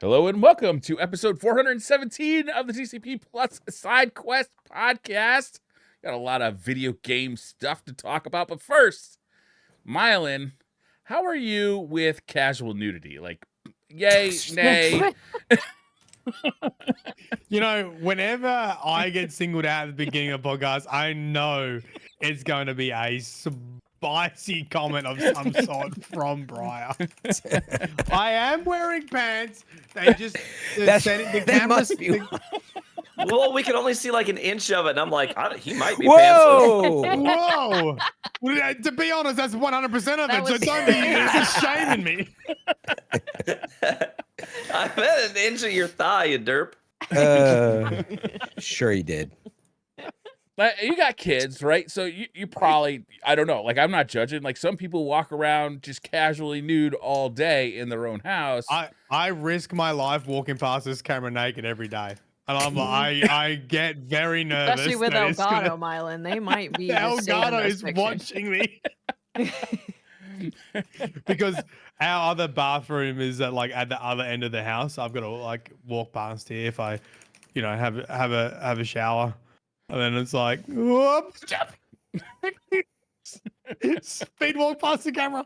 Hello and welcome to episode 417 of the DCP Plus Side Quest podcast. Got a lot of video game stuff to talk about, but first, Myelin, how are you with casual nudity? Like, yay, nay? You know, whenever I get singled out at the beginning of podcasts, I know it's going to be a spicy comment of some sort from Briar. I am wearing pants. They just the They cameras. must be. Well, we can only see like an inch of it, and I'm like, he might be Whoa! pantsless. Whoa! Well, to be honest, that's 100% of it. So don't be shaming me. I bet an inch of your thigh, you derp. Sure he did. You got kids, right? So you probably, I don't know, like I'm not judging. Like some people walk around just casually nude all day in their own house. I risk my life walking past this camera naked every day. And I'm like, I get very nervous. Especially with Elgato, Myelin. They might be just seeing Elgato those is pictures. watching me. Because our other bathroom is at the other end of the house. I've got to like walk past here if I, have a shower. And then it's like, whoop. Speed walk past the camera.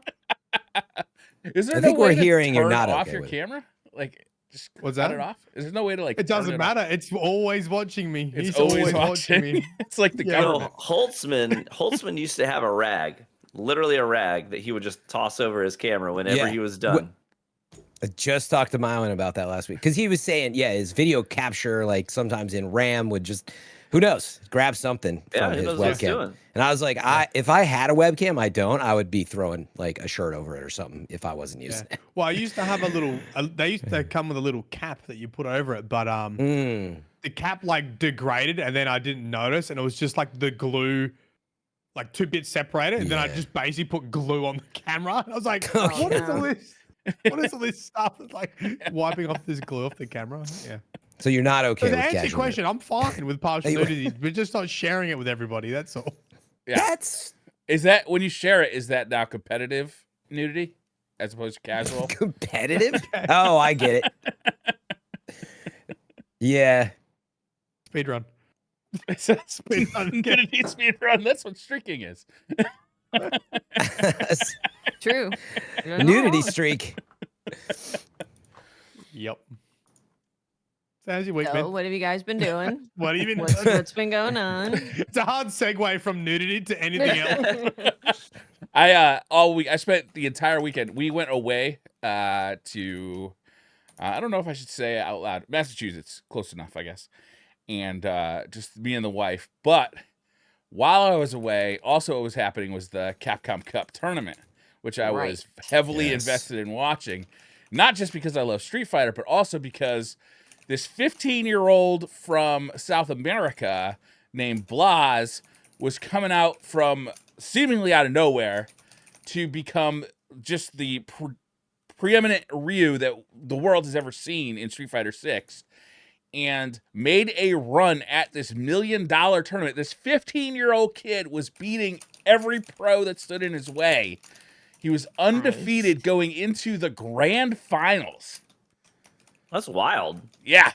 Is there I no think way we're to hearing you're turn not off okay your with it. camera? Like just What's cut that? it off? Is there no way to like? It doesn't matter. It's always watching me. It's He's always watching me. It's like the Yeah. government. Holtzman used to have a rag, literally a rag that he would just toss over his camera whenever he was done. I just talked to Myelin about that last week because he was saying, his video capture, like sometimes in RAM, would just, who knows, grab something from he his knows what he's webcam. doing. And I was like, if I had a webcam, I would be throwing like a shirt over it or something if I wasn't using it. Well, I used to have a little. They used to come with a little cap that you put over it, but the cap like degraded, and then I didn't notice, and it was just like the glue, like 2 bits separated, and then I just basically put glue on the camera. And I was like, what is all this? What is all this stuff? It's like wiping off this glue off the camera. Yeah. So you're not okay So to with answer your casual question, I'm fine with partial Hey, nudity. We're just not sharing it with everybody. That's all. Yeah. Is that when you share it? Is that now competitive nudity as opposed to casual? competitive? Oh, I get it. Yeah. Speed run. Speed run. Nudity speed run. That's what streaking is. True. You're not Nudity wrong. streak. Yep. So how's your week So, been? what have you guys been doing? What have you been What's been going on? It's a hard segue from nudity to anything else. All week I spent the entire weekend. We went away to I don't know if I should say it out loud. Massachusetts, close enough, I guess. And just me and the wife. But while I was away, also what was happening was the Capcom Cup tournament, which I was heavily invested in watching. Not just because I love Street Fighter, but also because this 15-year-old from South America named Blas was coming out from seemingly out of nowhere to become just the preeminent Ryu that the world has ever seen in Street Fighter 6 and made a run at this $1 million tournament. This 15-year-old kid was beating every pro that stood in his way. He was undefeated going into the grand finals. That's wild. Yeah.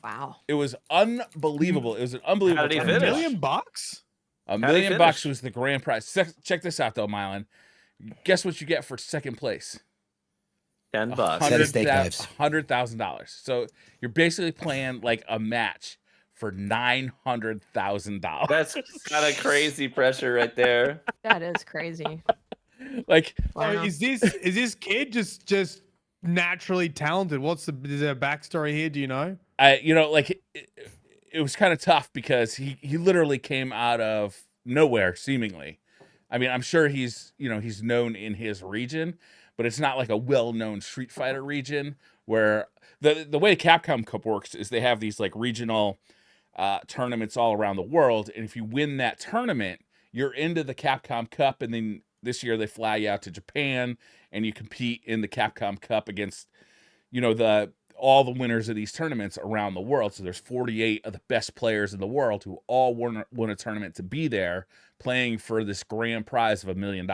Wow. It was unbelievable. It was an unbelievable How did he tournament. finish? $1 million? $1 How did he million finish? was the grand prize. Check this out, though, Myelin. Guess what you get for second place? $10. Set of steak knives. $100,000. So you're basically playing like a match for $900,000. That's kind of crazy pressure right there. That is crazy. Like, Wow. Is this kid just naturally talented? Is there a backstory here? Do you know? it was kind of tough because he literally came out of nowhere, seemingly. I mean, I'm sure he's known in his region, but it's not like a well-known Street Fighter region where the way Capcom Cup works is they have these like regional tournaments all around the world, and if you win that tournament, you're into the Capcom Cup, and then this year they fly you out to Japan, and you compete in the Capcom Cup against, all the winners of these tournaments around the world. So there's 48 of the best players in the world who all won a tournament to be there, playing for this grand prize of $1 million.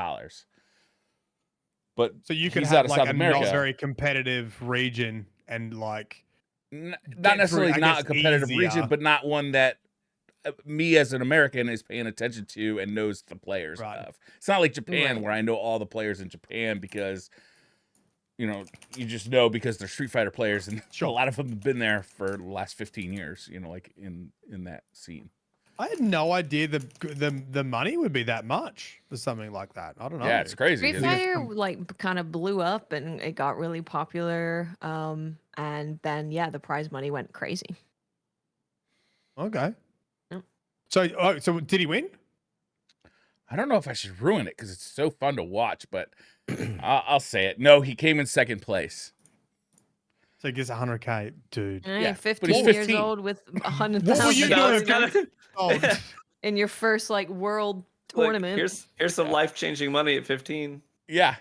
But So you could he's have out of like South a America. not very competitive region and like Not through, necessarily I not guess, a competitive region, easier. but not one that me as an American is paying attention to and knows the players Right. of. It's not like Japan Right. where I know all the players in Japan because, you know, you just know because they're Street Fighter players, and Sure. a lot of them have been there for the last 15 years. You know, like in that scene. I had no idea the money would be that much for something like that. I don't know. Yeah, it's crazy. Street isn't it? Fighter like kind of blew up and it got really popular. And then yeah, the prize money went crazy. Okay. Yep. So did he win? I don't know if I should ruin it because it's so fun to watch, but I'll say it. No, he came in second place. So he gets 100K, dude. Yeah, Yeah, but 15 he's years 15. old with What were you $100,000 doing? Oh, in your first like world Look, tournament. here's some life-changing money at 15. Yeah.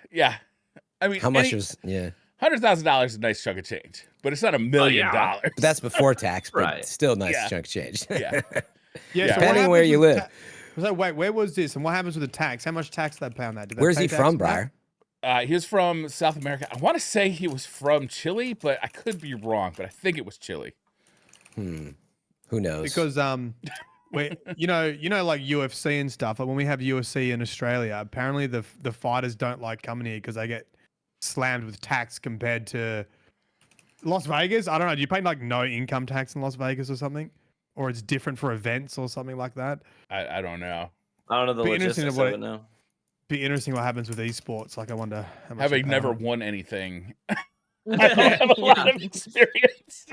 I mean, How much was $100,000 is a nice chunk of change, but it's not $1 million. But that's before tax, but Right. still nice Yeah. chunk of change. Yeah. yeah. Yeah. So Depending what where happens you with live. So wait, where was this, and what happens with the tax? How much tax do they pay on that? Do they Where's pay he tax from, on that? Briar? He was from South America. I want to say he was from Chile, but I could be wrong. But I think it was Chile. Who knows? Because you know, like UFC and stuff. Like when we have UFC in Australia, apparently the fighters don't like coming here because they get slammed with tax compared to Las Vegas. I don't know. Do you pay like no income tax in Las Vegas or something, or it's different for events or something like that? I don't know. I don't know the Be interesting logistics to of it now. Be interesting what happens with esports. Like I wonder how much. they Having pay never on it. won anything, I don't have a lot of experience.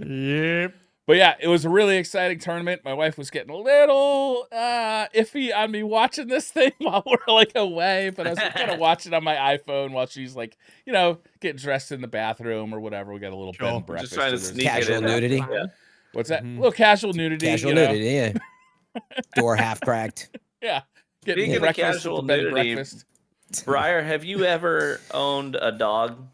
Yep. But yeah, it was a really exciting tournament. My wife was getting a little iffy on me watching this thing while we're like away, but I was kind of watching on my iPhone while she's like, you know, getting dressed in the bathroom or whatever. We got a little bed Sure. and breakfast. Just trying to so there's- sneak it Casual in. nudity. Yeah. What's that? Mhm. A little casual nudity. Casual you know? nudity, yeah. Door half cracked. Yeah. Getting Speaking of breakfast casual with the bed and nudity, breakfast. Briar, have you ever owned a dog?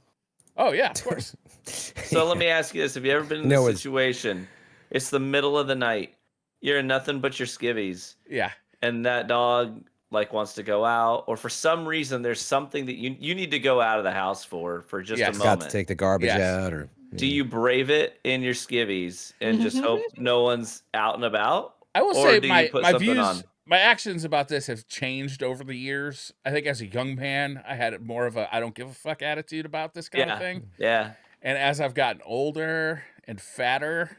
Oh yeah, of course. So let me ask you this: have you ever been in No, this it's- situation? It's the middle of the night. You're in nothing but your skivvies, Yeah. and that dog like wants to go out, or for some reason there's something that you need to go out of the house for just Yes. a Got to moment. take the garbage Yes. out, or Do you brave it in your skivvies and just hope no one's out and about? I will Or say do you my put my something views, on? my actions about this have changed over the years. I think as a young man, I had more of a I don't give a fuck attitude about this kind of thing. Yeah. And as I've gotten older and fatter,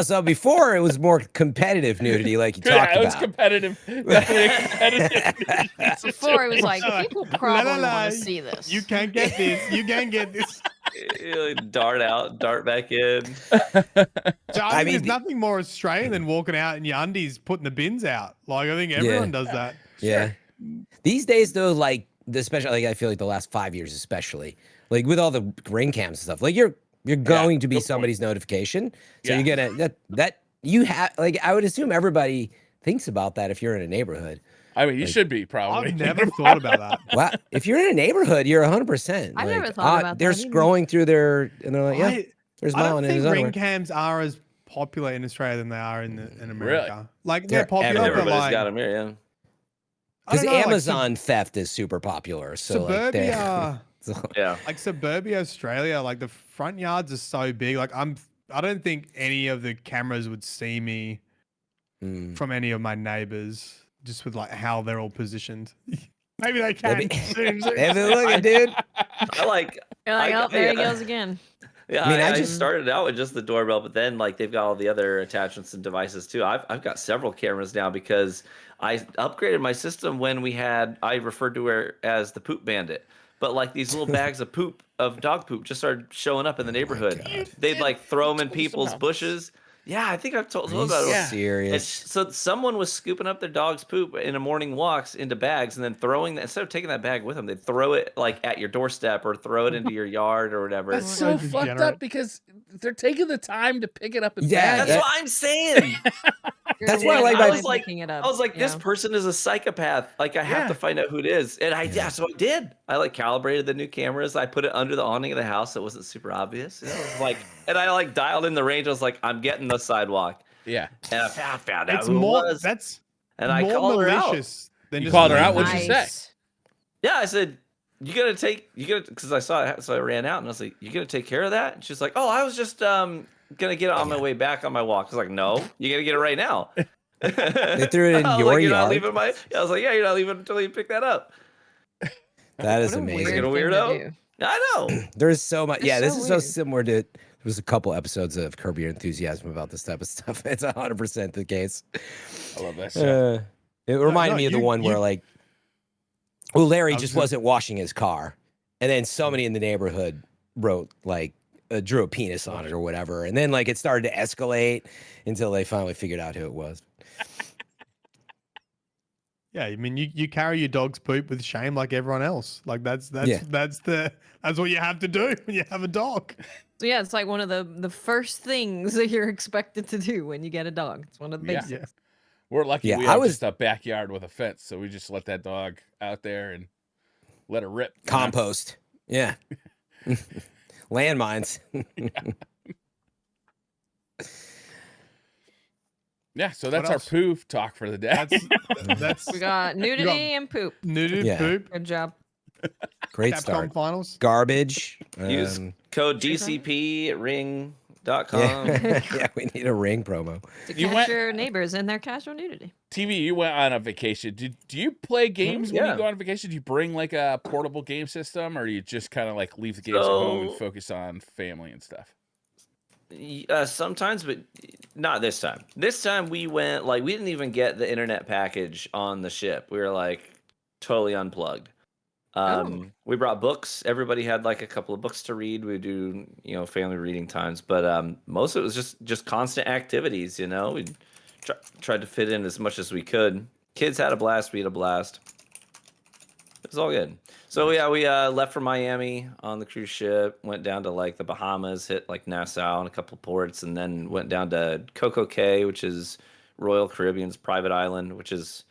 so before it was more competitive nudity, like you yeah, talked it was about. competitive. Definitely a competitive. Before it was like people probably la, want to see this. You can't get this. You can't get this. You like dart out, dart back in. So I I mean, there's nothing more Australian than walking out in your undies, putting the bins out. Like I think everyone does that. Yeah. These days, though, like especially, like I feel like the last 5 years, especially, like with all the ring cams and stuff, like you're going to be good point. somebody's notification, so Yeah. you're gonna that you have like I would assume everybody thinks about that if you're in a neighborhood. I mean, you should be probably. I've never thought about that. Well, if you're in a neighborhood, you're 100%. I've like, never thought about they're that either. scrolling through their and they're like, yeah, there's I don't Myelin in his think ring underwear. cams are as popular in Australia than they are in America. Like they're They're popular, but everywhere. Everybody's like got them here, yeah. I don't Because know, like, Amazon theft is super popular. So like they- suburbia, so- Yeah. like suburbia Australia, like the front yards are so big. Like I don't think any of the cameras would see me Mm. from any of my neighbors, just with like how they're all positioned. Maybe they can. Maybe- soon. Hey, look at dude. I like You're like, I- oh, there he yeah. goes again. Yeah, I mean, I I just- started out with just the doorbell, but then like they've got all the other attachments and devices too. I've got several cameras now because I upgraded my system when I referred to her as the poop bandit. But like these little bags of poop, of dog poop, just started showing up in the neighborhood. God. They'd like throw them in Told us people's about bushes. Yeah, I think I've told Are you about it. Yeah. serious? So someone was scooping up their dog's poop in a morning walks into bags and then throwing that, instead of taking that bag with them, they'd throw it like at your doorstep or throw it into your yard or whatever. That's That's so so fucked degenerate. up because they're taking the time to pick it up and Yeah, bag That's it. what I'm saying. That's why I like I my- was like, picking it up. I was like, this yeah. person is a psychopath. Like, I have Yeah. to find out who it is. And so I did. I like calibrated the new cameras. I put it under the awning of the house. So it wasn't super obvious. You know, it was like, and I like dialed in the range. I was like, I'm getting the sidewalk. Yeah. And I found out It's who more. it was. That's And I more called her out. malicious Then You just called her leave. out? What'd she say? Nice. Yeah, I said, because I saw it, so I ran out and I was like, you gonna take care of that? And she's like, oh, I was just gonna get it on my way back on my walk. I was like, no, you gotta get it right now. They threw it in I was your like, you're not yard. leaving my. I was like, yeah, you're not leaving until you pick that up. That is What a amazing. weird Like a thing to weirdo? do. I know. There's so much. It's Yeah, this so is so weird. similar to. There was a couple episodes of Curb Your Enthusiasm about this type of stuff. It's 100% the case. I love that shit. It reminded no, me of the you- one where you- like, well, Larry I was just gonna- wasn't washing his car, and then somebody in the neighborhood wrote like drew a penis on it or whatever, and then like it started to escalate until they finally figured out who it was. Yeah, I mean, you carry your dog's poop with shame like everyone else. Like that's what you have to do when you have a dog. So yeah, it's like one of the first things that you're expected to do when you get a dog. It's one of the Yeah. basics. We're lucky Yeah, we I have was- just a backyard with a fence, so we just let that dog out there and let it rip. you know? Compost. Yeah. Landmines. Yeah, so that's our else? poof talk for the day. That's We got nudity and poop. nudity, Yeah. poop, Good job. Great Capcom start. finals. Garbage. Use code DCP ring.com. Yeah, we need a ring promo. To You catch went- your neighbors in their casual nudity. TV, you went on a vacation. Do you play games when yeah. you go on vacation? Do you bring like a portable game system, or do you just kind of like leave the games at home and So- focus on family and stuff? Sometimes, but not this time. This time we went like we didn't even get the internet package on the ship. We were like totally unplugged. We brought books. Everybody had like a couple of books to read. We do family reading times, but most of it was just constant activities. We tried to fit in as much as we could. Kids had a blast. We had a blast. It was all good. So yeah, we left from Miami on the cruise ship, went down to like the Bahamas, hit like Nassau and a couple ports, and then went down to Coco Cay, which is Royal Caribbean's private island, which is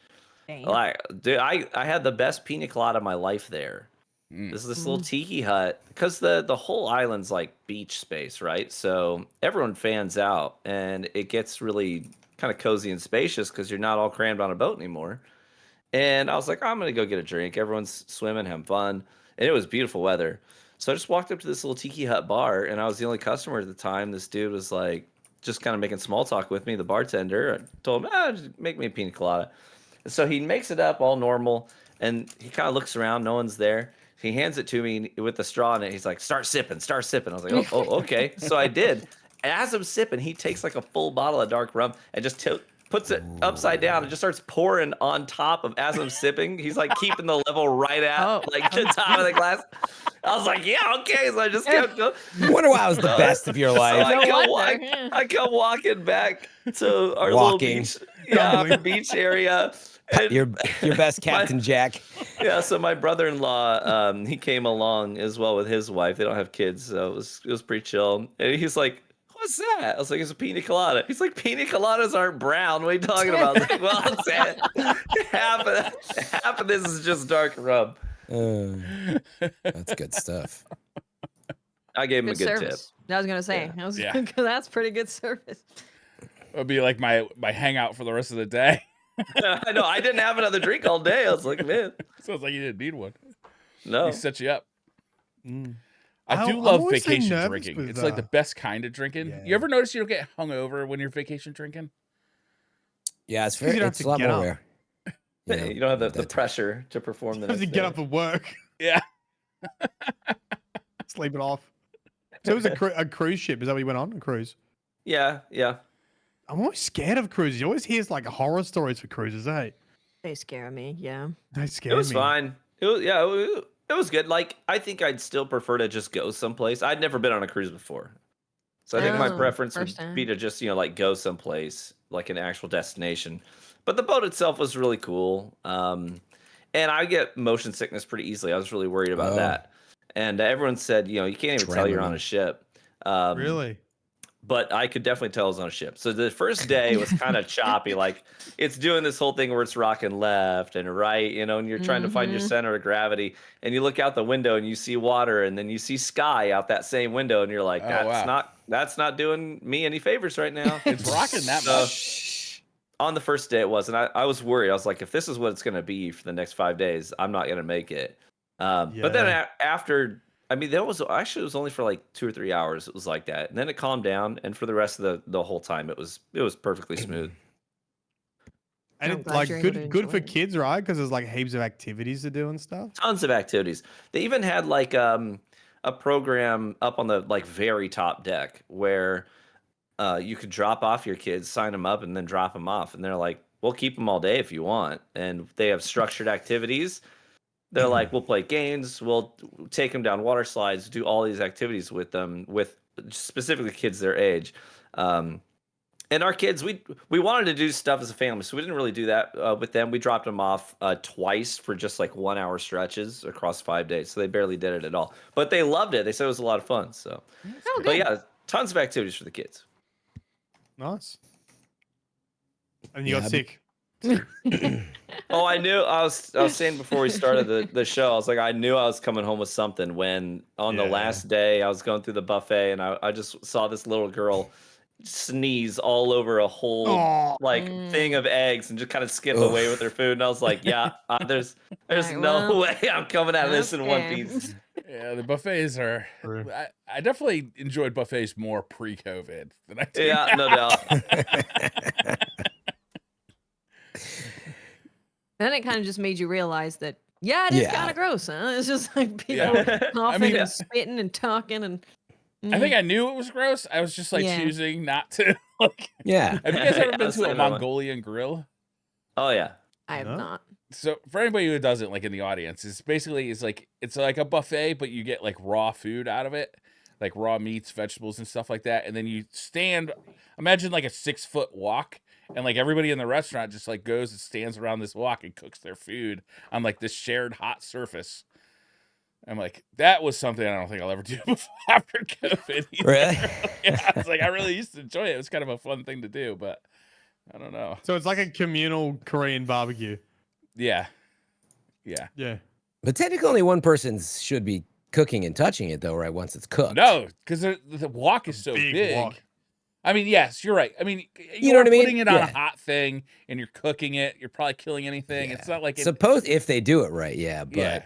like, dude, I had the best pina colada of my life there. This is this little tiki hut because the whole island's like beach space, right? So everyone fans out, and it gets really kind of cozy and spacious because you're not all crammed on a boat anymore. And I was like, I'm going to go get a drink. Everyone's swimming, having fun. And it was beautiful weather. So I just walked up to this little tiki hut bar, and I was the only customer at the time. This dude was like, just kind of making small talk with me, the bartender. I told him, just make me a pina colada. And so he makes it up all normal, and he kind of looks around. No one's there. He hands it to me with the straw in it. He's like, start sipping, start sipping. I was like, oh okay. So I did. And as I'm sipping, he takes like a full bottle of dark rum and just puts it upside down and just starts pouring on top of as I'm sipping. He's like keeping the level right at like the top of the glass. I was like, yeah, okay. So I just kept going. Wonder why it was the best of your So life. I come walking back to our Walking. little beach, our beach area. And Your best Captain Jack. yeah, so my brother-in-law, he came along as well with his wife. They don't have kids, so it was pretty chill. And he's like, "What's that?" I was like, "It's a pina colada." He's like, "Pina coladas aren't brown. What are you talking about?" I was like, well, it's half of this is just dark rum. That's good stuff. I gave him a good service. I was gonna say, Yeah. That's pretty good service. It would be like my hangout for the rest of the day. tip. I know. I didn't have another drink all day. I was like, man, Sounds like you didn't need one. no. He set you up. Mm. I do I'm love always so vacation nervous drinking. with, It's like the best kind of drinking. yeah. You ever notice you don't get hungover when you're vacation drinking? Yeah, it's 'Cause you very. don't It's have a to lot get more up. rare. You know, You don't have the that- pressure to perform the Have next to get day. up and work, Yeah. sleep it off. So it was a cruise ship. Is that what you went on? A cruise? Yeah. I'm always scared of cruises. You always hear like horror stories for cruises, eh? They scare me. Yeah. They scare It was me. fine. It was good. Like, I think I'd still prefer to just go someplace. I'd never been on a cruise before. So I think my Oh, preference would first time. be to just, like go someplace, like an actual destination. But the boat itself was really cool. And I get motion sickness pretty easily. I was really worried about Oh. that. And everyone said, you can't even tell you're on a Adrenaline. ship. Really? But I could definitely tell it was on a ship. So the first day was kind of choppy. Like, it's doing this whole thing where it's rocking left and right, and you're trying to find your center of gravity. And you look out the window and you see water, and then you see sky out that same window, and you're like, Oh, wow. that's not doing me any favors right now. It's rocking that So- much. on the first day it was, and I was worried. I was like, if this is what it's going to be for the next 5 days, I'm not going to make it. But then after, I mean, it was only for like 2 or 3 hours. It was like that, and then it calmed down, and for the rest of the whole time, it was perfectly smooth. And I'm it's glad like you're able to good for enjoy it. kids, right? Because there's like heaps of activities to do and stuff. Tons of activities. They even had like a program up on the like very top deck where you could drop off your kids, sign them up, and then drop them off. And they're like, we'll keep them all day if you want. And they have structured activities. They're like, we'll play games, we'll take them down water slides, do all these activities with them, with specifically kids their age. And our kids, we wanted to do stuff as a family, so we didn't really do that with them. We dropped them off twice for just like 1 hour stretches across 5 days, so they barely did it at all. But they loved it. They said it was a lot of fun. So, Oh, but good. yeah, tons of activities for the kids. Nice. And you got sick. Oh, I knew. I was saying before we started the show, I was like, I knew I was coming home with something when on the last day I was going through the buffet and I just saw this little girl sneeze all over a whole thing of eggs and just kind of skip away with her food. And I was like, yeah, there's Alright, no well, way I'm coming out of this in one okay. piece. Yeah, the buffets are. True. I definitely enjoyed buffets more pre-COVID than I do. Yeah, now. no doubt. Then it kind of just made you realize that, yeah, it is kind of gross, huh? It's just like people coughing and spitting and talking and. I think I knew it was gross. I was just like choosing not to. Like, Yeah. have you guys ever been to a Same one. Mongolian grill? Oh yeah. I have not. So for anybody who doesn't, like in the audience, it's like a buffet, but you get like raw food out of it, like raw meats, vegetables, and stuff like that. And then you stand. Imagine like a 6-foot walk, and like everybody in the restaurant just like goes and stands around this walk and cooks their food on like this shared hot surface. I'm like, that was something I don't think I'll ever do after COVID. Either. Really? Yeah, I was like, I really used to enjoy it. It was kind of a fun thing to do, but I don't know. So it's like a communal Korean barbecue. Yeah. Yeah. Yeah. But technically only one person should be cooking and touching it though, right? Once it's cooked. No, because the walk is so big. Walk. I mean, yes, you're right. I mean, You know what I mean? putting it on a hot thing and you're cooking it. You're probably killing anything. Yeah. It's not like Suppose if they do it right, but yeah.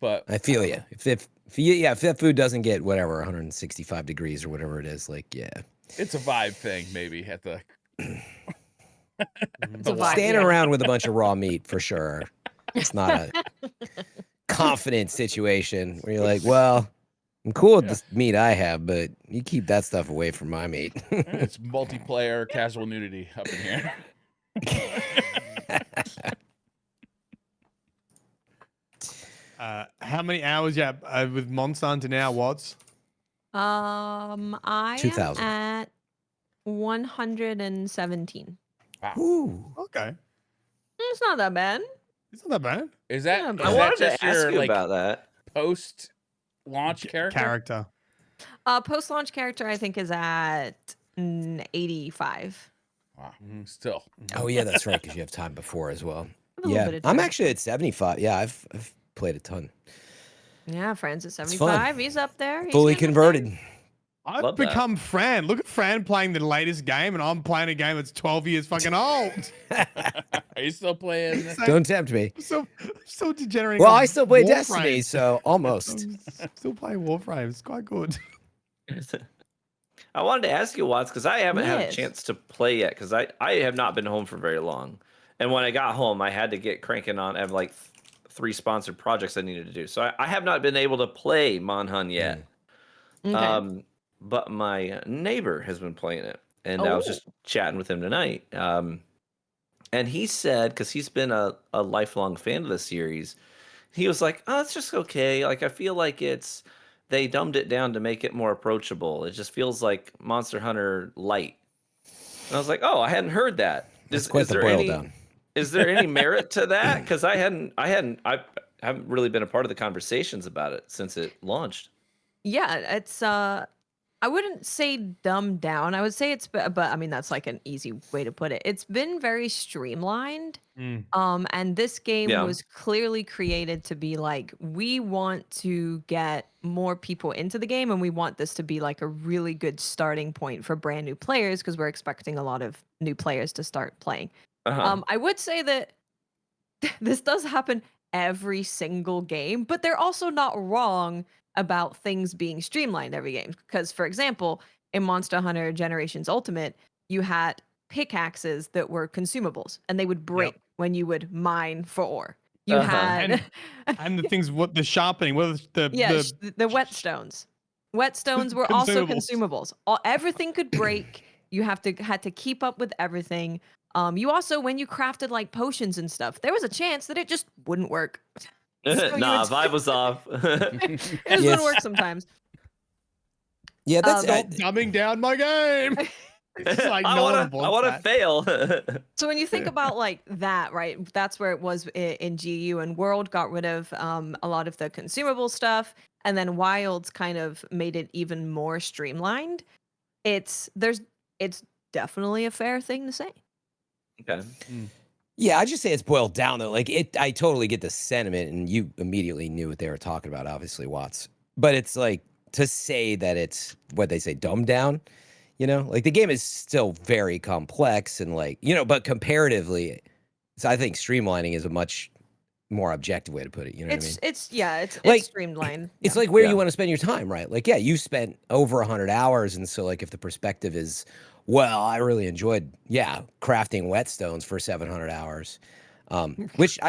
But I feel you. If that food doesn't get whatever 165 degrees or whatever it is, like it's a vibe thing, maybe at the. It's a vibe, standing around with a bunch of raw meat for sure. It's not a confident situation where you're like, well, I'm cool with this meat I have, but you keep that stuff away from my meat. It's multiplayer casual nudity up in here. How many hours you have with Monster Hunter now, Watts? I 2,000. am at 117. Wow. Ooh. Okay. It's not that bad. It's not that bad. Is that, Yeah, is but- I that wanted just to ask your you like about that. post launch character? Post-launch character, I think, is at 85. Wow. Still. Oh yeah, that's right, because you have time before as well. A little Yeah, bit of I'm time. actually at 75. Yeah, I've played a ton. Yeah, Fran's at fun. 75. He's up there. He's Fully getting up there. converted. I've Love that. become Fran. Look at Fran playing the latest game, and I'm playing a game that's 12 years fucking old. Are you still playing? Don't tempt me. So degenerating. Well, on I still play Warframe. Destiny, so almost. I'm still playing Warframe. It's quite good. I wanted to ask you, Watts, because I haven't had a Yes. chance to play yet, because I have not been home for very long. And when I got home, I had to get cranking on. I have like 3 sponsored projects I needed to do. So I have not been able to play Monhun yet. Okay. But my neighbor has been playing it. And I was just chatting with him tonight. And he said, because he's been a lifelong fan of the series, he was like, oh, it's just okay. Like, I feel like they dumbed it down to make it more approachable. It just feels like Monster Hunter Light. And I was like, oh, I hadn't heard that. That's quite the boil down. Is there any merit to that? Because I haven't really been a part of the conversations about it since it launched. Yeah, it's I wouldn't say dumbed down. I would say but I mean that's like an easy way to put it. It's been very streamlined. Mm. And this game Yeah. was clearly created to be like, we want to get more people into the game, and we want this to be like a really good starting point for brand new players because we're expecting a lot of new players to start playing. I would say that this does happen every single game, but they're also not wrong about things being streamlined every game. Because, for example, in Monster Hunter Generations Ultimate, you had pickaxes that were consumables and they would break when you would mine for ore. You had and the things, what the sharpening, what the whetstones. Whetstones were also consumables. Everything could break. You had to keep up with everything. You also, when you crafted like potions and stuff, there was a chance that it just wouldn't work. So nah, vibe was off. It just wouldn't work sometimes. Yeah, that's dumbing down my game. It's like I want to fail. So when you think about like that, right? That's where it was in GU, and World got rid of a lot of the consumable stuff, and then Wilds kind of made it even more streamlined. It's definitely a fair thing to say. Okay. Yeah, I just say it's boiled down though. Like I totally get the sentiment, and you immediately knew what they were talking about, obviously, Watts. But it's like to say that it's what they say, dumbed down. You know, like the game is still very complex and like, you know, but comparatively, so I think streamlining is a much more objective way to put it. You know what I mean? It's like, streamlined. It's like where you want to spend your time, right? Like, yeah, you spent over 100 hours. And so like if the perspective is, well, I really enjoyed, crafting whetstones for 700 hours, which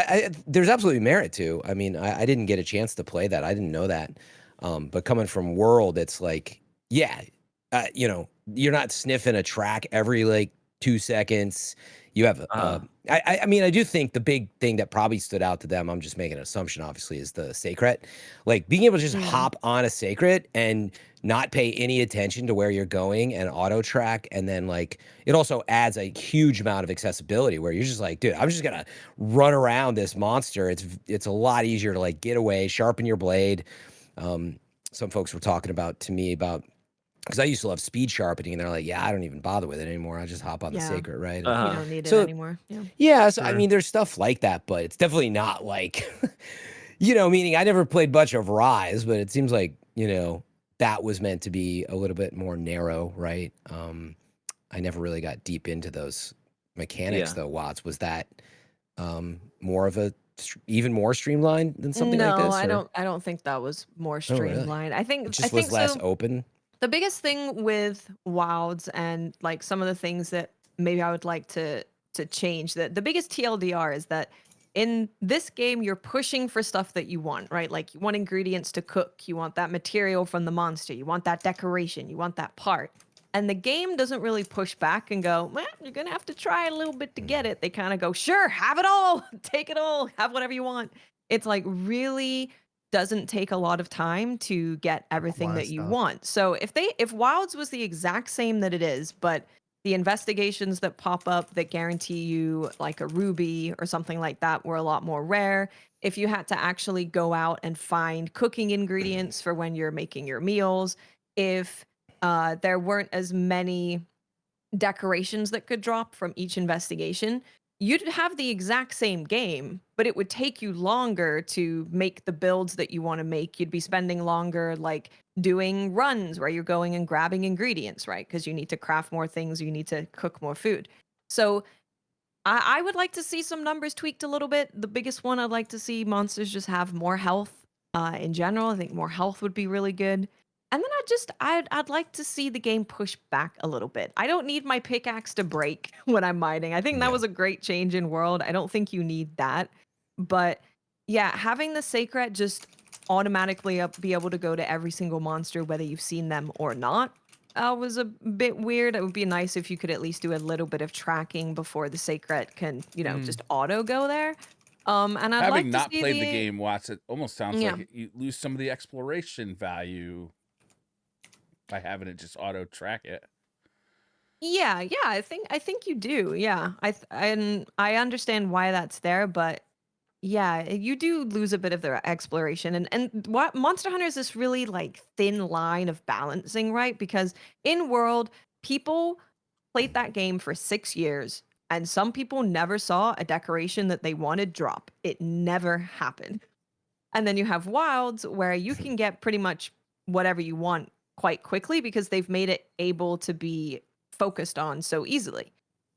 there's absolutely merit to. I mean, I didn't get a chance to play that. I didn't know that. But coming from World, it's like, you know, you're not sniffing a track every like 2 seconds. You have, I mean, I do think the big thing that probably stood out to them, I'm just making an assumption, obviously, is the sacred. Like being able to just hop on a sacred and not pay any attention to where you're going and auto track. And then like, it also adds a huge amount of accessibility where you're just like, dude, I'm just going to run around this monster. It's a lot easier to like get away, sharpen your blade. Some folks were talking to me about, because I used to love speed sharpening, and they're like, I don't even bother with it anymore. I just hop on the sacred, right? You don't need it anymore. So I mean, there's stuff like that, but it's definitely not like, you know, meaning I never played much of Rise, but it seems like, you know, that was meant to be a little bit more narrow, right? I never really got deep into those mechanics though. Watts, was that more of a even more streamlined than something like this? No, I don't think that was more streamlined. I think it just was less open. The biggest thing with Wilds and like some of the things that maybe I would like to change, that the biggest TLDR is that in this game you're pushing for stuff that you want, right? Like you want ingredients to cook, you want that material from the monster, you want that decoration, you want that part. And the game doesn't really push back and go, well, you're gonna have to try a little bit to get it. They kind of go, sure, have it all, take it all, have whatever you want. It's like really doesn't take a lot of time to get everything that you want. So if Wilds was the exact same that it is, but the investigations that pop up that guarantee you like a ruby or something like that were a lot more rare. If you had to actually go out and find cooking ingredients for when you're making your meals, if there weren't as many decorations that could drop from each investigation, you'd have the exact same game, but it would take you longer to make the builds that you want to make. You'd be spending longer like doing runs where you're going and grabbing ingredients, right? Because you need to craft more things, you need to cook more food. So I would like to see some numbers tweaked a little bit. The biggest one, I'd like to see monsters just have more health in general. I think more health would be really good. And then I'd like to see the game push back a little bit. I don't need my pickaxe to break when I'm mining. I think that was a great change in World. I don't think you need that. But yeah, having the sacred just automatically be able to go to every single monster, whether you've seen them or not, was a bit weird. It would be nice if you could at least do a little bit of tracking before the sacred can, you know, just auto go there. And I'd having like to not see played the game, Watts, it almost sounds Yeah. like you lose some of the exploration value by having it just auto track it. Yeah, I think you do. Yeah. I understand why that's there, but Yeah, you do lose a bit of the exploration, and what Monster Hunter is this really like thin line of balancing, right? Because in World, people played that game for 6 years, and some people never saw a decoration that they wanted drop. It never happened. And then you have Wilds where you can get pretty much whatever you want quite quickly because they've made it able to be focused on so easily.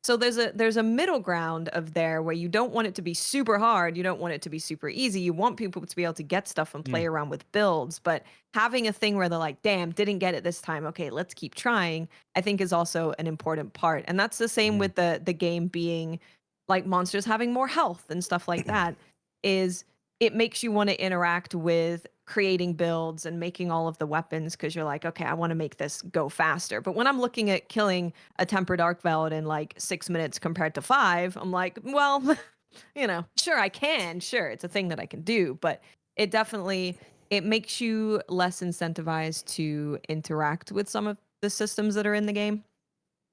So there's a middle ground of there where you don't want it to be super hard, you don't want it to be super easy. You want people to be able to get stuff and play around with builds, but having a thing where they're like, "Damn, didn't get it this time. Okay, let's keep trying." I think is also an important part. And that's the same with the game being like monsters having more health and stuff like that is it makes you want to interact with creating builds and making all of the weapons because you're like, okay, I want to make this go faster. But when I'm looking at killing a tempered arc velvet in like 6 minutes compared to 5, I'm like, well, sure I can, sure it's a thing that I can do, but it definitely it makes you less incentivized to interact with some of the systems that are in the game.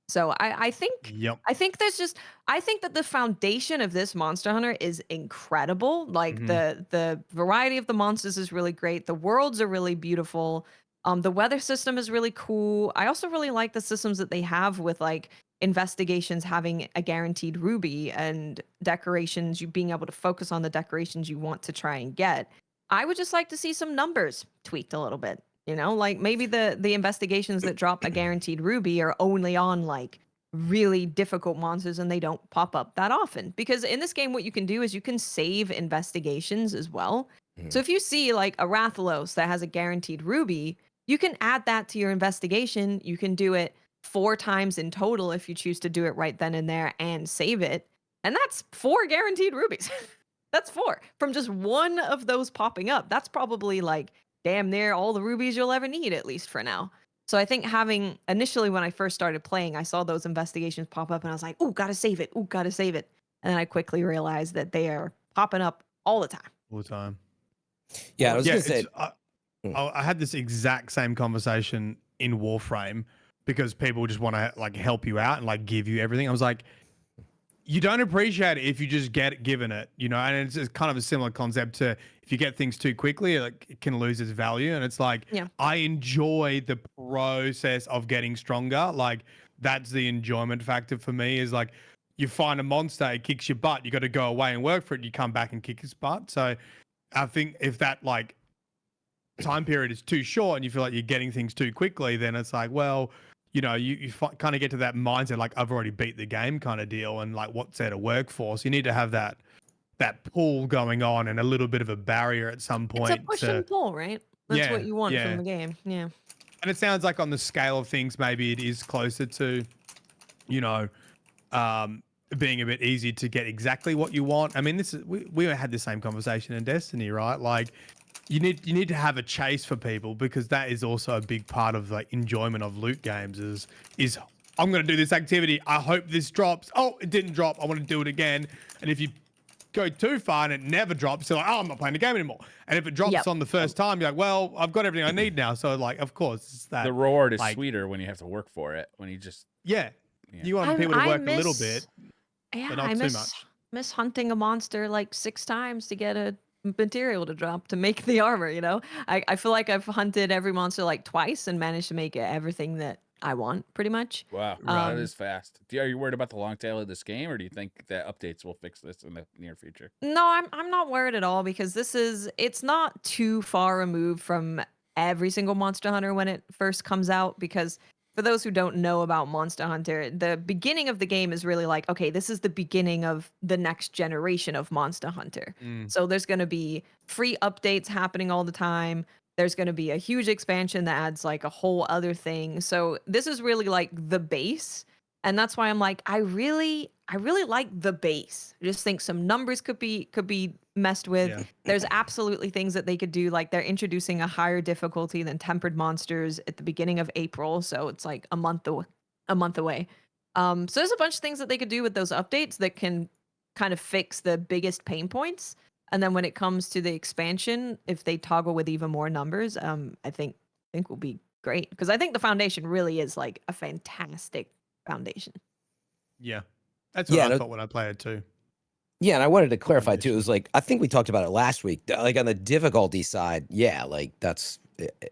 So I think Yep. I think that the foundation of this Monster Hunter is incredible. Like the variety of the monsters is really great. The worlds are really beautiful. The weather system is really cool. I also really like the systems that they have with like investigations having a guaranteed ruby and decorations, you being able to focus on the decorations you want to try and get. I would just like to see some numbers tweaked a little bit. Like maybe the investigations that drop a guaranteed ruby are only on like really difficult monsters and they don't pop up that often. Because in this game, what you can do is you can save investigations as well. So if you see like a Rathalos that has a guaranteed ruby, you can add that to your investigation. You can do it 4 times in total if you choose to do it right then and there and save it. And that's 4 guaranteed rubies. That's 4 from just one of those popping up. That's probably like damn near all the rubies you'll ever need, at least for now. So I think having initially when I first started playing, I saw those investigations pop up and I was like, "Oh, gotta save it. Oh, gotta save it." And then I quickly realized that they are popping up all the time. All the time. Yeah, I was gonna say. I had this exact same conversation in Warframe because people just want to like help you out and like give you everything. I was like, you don't appreciate it if you just get given it, and it's kind of a similar concept to if you get things too quickly, like it can lose its value. And it's like, Yeah. I enjoy the process of getting stronger. Like that's the enjoyment factor for me is like you find a monster, it kicks your butt, you got to go away and work for it. You come back and kick his butt. So I think if that like time period is too short and you feel like you're getting things too quickly, then it's like, well, you kind of get to that mindset like I've already beat the game kind of deal, and like what's there to work for. So you need to have that pull going on and a little bit of a barrier at some point. It's a push and pull, right? That's what you want from the game. Yeah. And it sounds like on the scale of things, maybe it is closer to, being a bit easy to get exactly what you want. I mean, we had the same conversation in Destiny, right? Like you need to have a chase for people because that is also a big part of the enjoyment of loot games is I'm going to do this activity. I hope this drops. Oh, it didn't drop. I want to do it again. And if you go too far and it never drops, you're like, oh, I'm not playing the game anymore. And if it drops on the first time, you're like, well, I've got everything I need now. So like, of course, it's that the reward is like, sweeter when you have to work for it. When you just you want people to work a little bit, yeah, but not too much. Miss hunting a monster like 6 times to get a material to drop to make the armor. I feel like I've hunted every monster like twice and managed to make everything that I want pretty much. Wow, that is fast. Are you worried about the long tail of this game, or do you think that updates will fix this in the near future? No, I'm not worried at all because it's not too far removed from every single Monster Hunter when it first comes out. Because for those who don't know about Monster Hunter, the beginning of the game is really like, okay, this is the beginning of the next generation of Monster Hunter. So there's going to be free updates happening all the time. There's going to be a huge expansion that adds like a whole other thing. So this is really like the base. And that's why I'm like, I really like the base. I just think some numbers could be messed with. Yeah. There's absolutely things that they could do. Like they're introducing a higher difficulty than tempered monsters at the beginning of April, so it's like a month away. So there's a bunch of things that they could do with those updates that can kind of fix the biggest pain points. And then when it comes to the expansion, if they toggle with even more numbers, I think will be great because I think the foundation really is like a fantastic foundation. Yeah, that's what I thought when I played it too. Yeah, and I wanted to clarify too. It Condition. was like I think we talked about it last week. Like on the difficulty side, yeah, like that's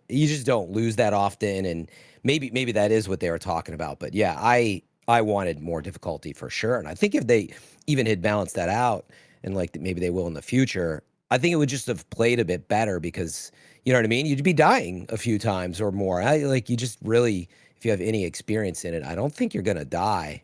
you just don't lose that often, and maybe that is what they were talking about. But yeah, I wanted more difficulty for sure, and I think if they even had balanced that out, and like maybe they will in the future, I think it would just have played a bit better because you know what I mean. You'd be dying a few times or more. Like you just really, if you have any experience in it, I don't think you're gonna die.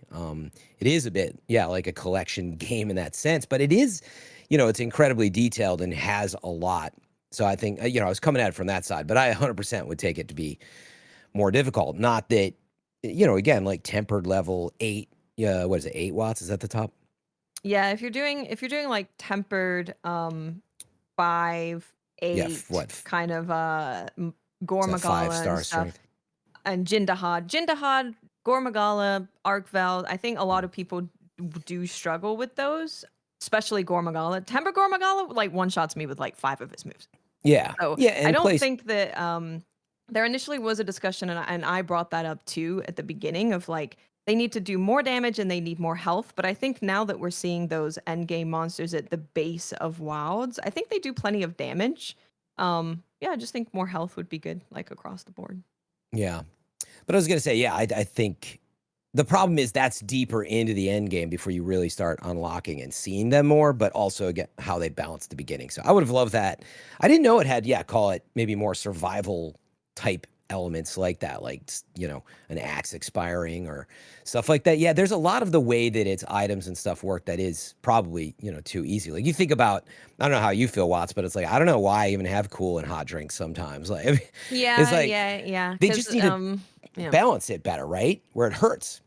It is a bit, yeah, like a collection game in that sense, but it is, you know, it's incredibly detailed and has a lot. So I think, you know, I was coming at it from that side, but I 100% would take it to be more difficult. Not that, you know, again, like tempered level 8, what is it, 8 watts? Is that the top? Yeah, if you're doing like tempered 5, Yeah, 8 kind of is that 5 Gormagala and star stuff, strength? and Jindahad, Gormagala, Arkveld. I think a lot of people do struggle with those, especially Gormagala. Temper Gormagala like one shots me with like 5 of his moves. Yeah, So yeah, I and don't place. think that there initially was a discussion, and I brought that up too at the beginning of like they need to do more damage and they need more health. But I think now that we're seeing those end game monsters at the base of Wilds, I think they do plenty of damage. Yeah, I just think more health would be good, like across the board. Yeah, but I was gonna say, yeah, I think the problem is that's deeper into the end game before you really start unlocking and seeing them more, but also again how they balance at the beginning. So I would have loved that. I didn't know it had, yeah, call it maybe more survival type elements like that, like you know, an axe expiring or stuff like that. Yeah, there's a lot of the way that its items and stuff work that is probably, you know, too easy. Like you think about, I don't know how you feel, Watts, but it's like I don't know why I even have cool and hot drinks sometimes. Like it's Yeah, like yeah. they just need to Yeah. balance it better, right? Where it hurts.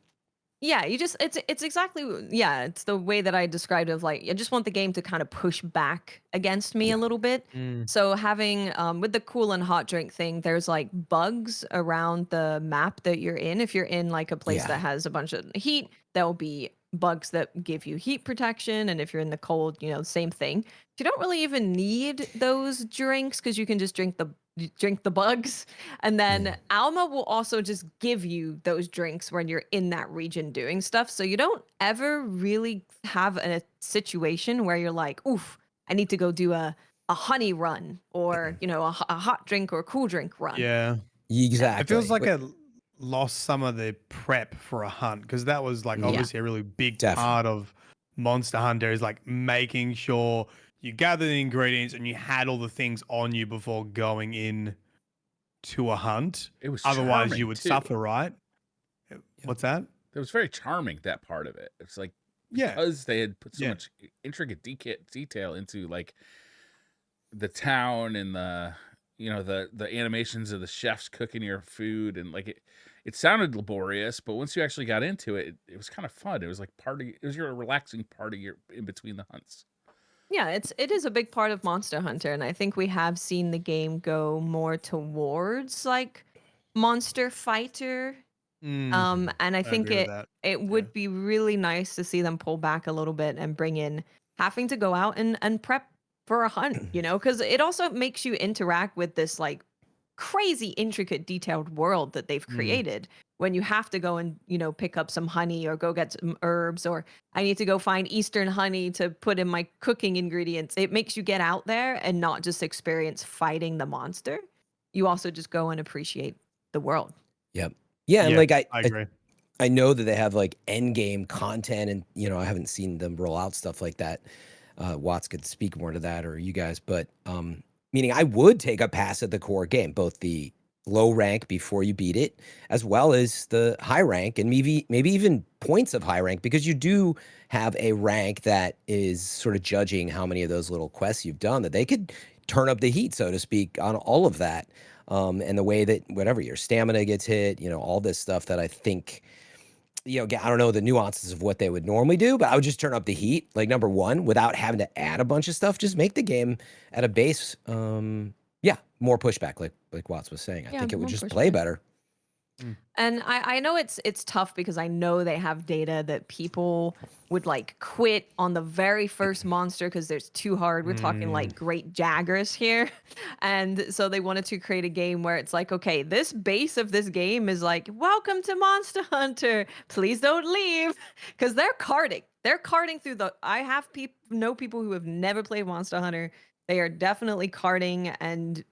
Yeah, you just it's exactly yeah, it's the way that I described it of like I just want the game to kind of push back against me Yeah. a little bit. Mm. So having with the cool and hot drink thing, there's like bugs around the map that you're in. If you're in like a place Yeah. that has a bunch of heat, there'll be bugs that give you heat protection, and if you're in the cold, you know, same thing. You don't really even need those drinks because you can just drink the bugs. And then Alma will also just give you those drinks when you're in that region doing stuff. So you don't ever really have a situation where you're like, oof, I need to go do a honey run or, you know, a hot drink or a cool drink run. Yeah. Exactly. It feels like it lost some of the prep for a hunt because that was like Yeah. obviously a really big Definitely. part of Monster Hunter is like making sure you gather the ingredients and you had all the things on you before going in to a hunt. It was Otherwise, charming, you would too. suffer, right? What's that? It was very charming, that part of it. It's like Yeah. because they had put so Yeah. much intricate detail into like the town and the you know the animations of the chefs cooking your food, and like it sounded laborious, but once you actually got into it, it was kind of fun. It was like it was your relaxing part of your in between the hunts. Yeah, it is a big part of Monster Hunter, and I think we have seen the game go more towards like Monster Fighter. And I think agree with that. it would be really nice to see them pull back a little bit and bring in having to go out and prep for a hunt, you know, because it also makes you interact with this like crazy intricate detailed world that they've created when you have to go and, you know, pick up some honey or go get some herbs, or I need to go find Eastern honey to put in my cooking ingredients. It makes you get out there and not just experience fighting the monster. You also just go and appreciate the world. Yep. Yeah, and like I agree. I know that they have like end game content, and you know I haven't seen them roll out stuff like that. Watts could speak more to that, or you guys, but meaning I would take a pass at the core game, both the low rank before you beat it, as well as the high rank, and maybe even points of high rank, because you do have a rank that is sort of judging how many of those little quests you've done, that they could turn up the heat, so to speak, on all of that. And the way that whatever your stamina gets hit, you know, all this stuff that I think, you know, I don't know the nuances of what they would normally do, but I would just turn up the heat, like number one, without having to add a bunch of stuff. Just make the game at a base, yeah, more pushback, like Watts was saying. I Yeah, think it would more just play pushback. better. And I know it's tough because I know they have data that people would like quit on the very first monster because there's too hard. We're talking like great Jaggers here. And so they wanted to create a game where it's like, okay, this base of this game is like, welcome to Monster Hunter. Please don't leave. Because they're carding. they're carting through the. I have know people who have never played Monster Hunter. They are definitely carting and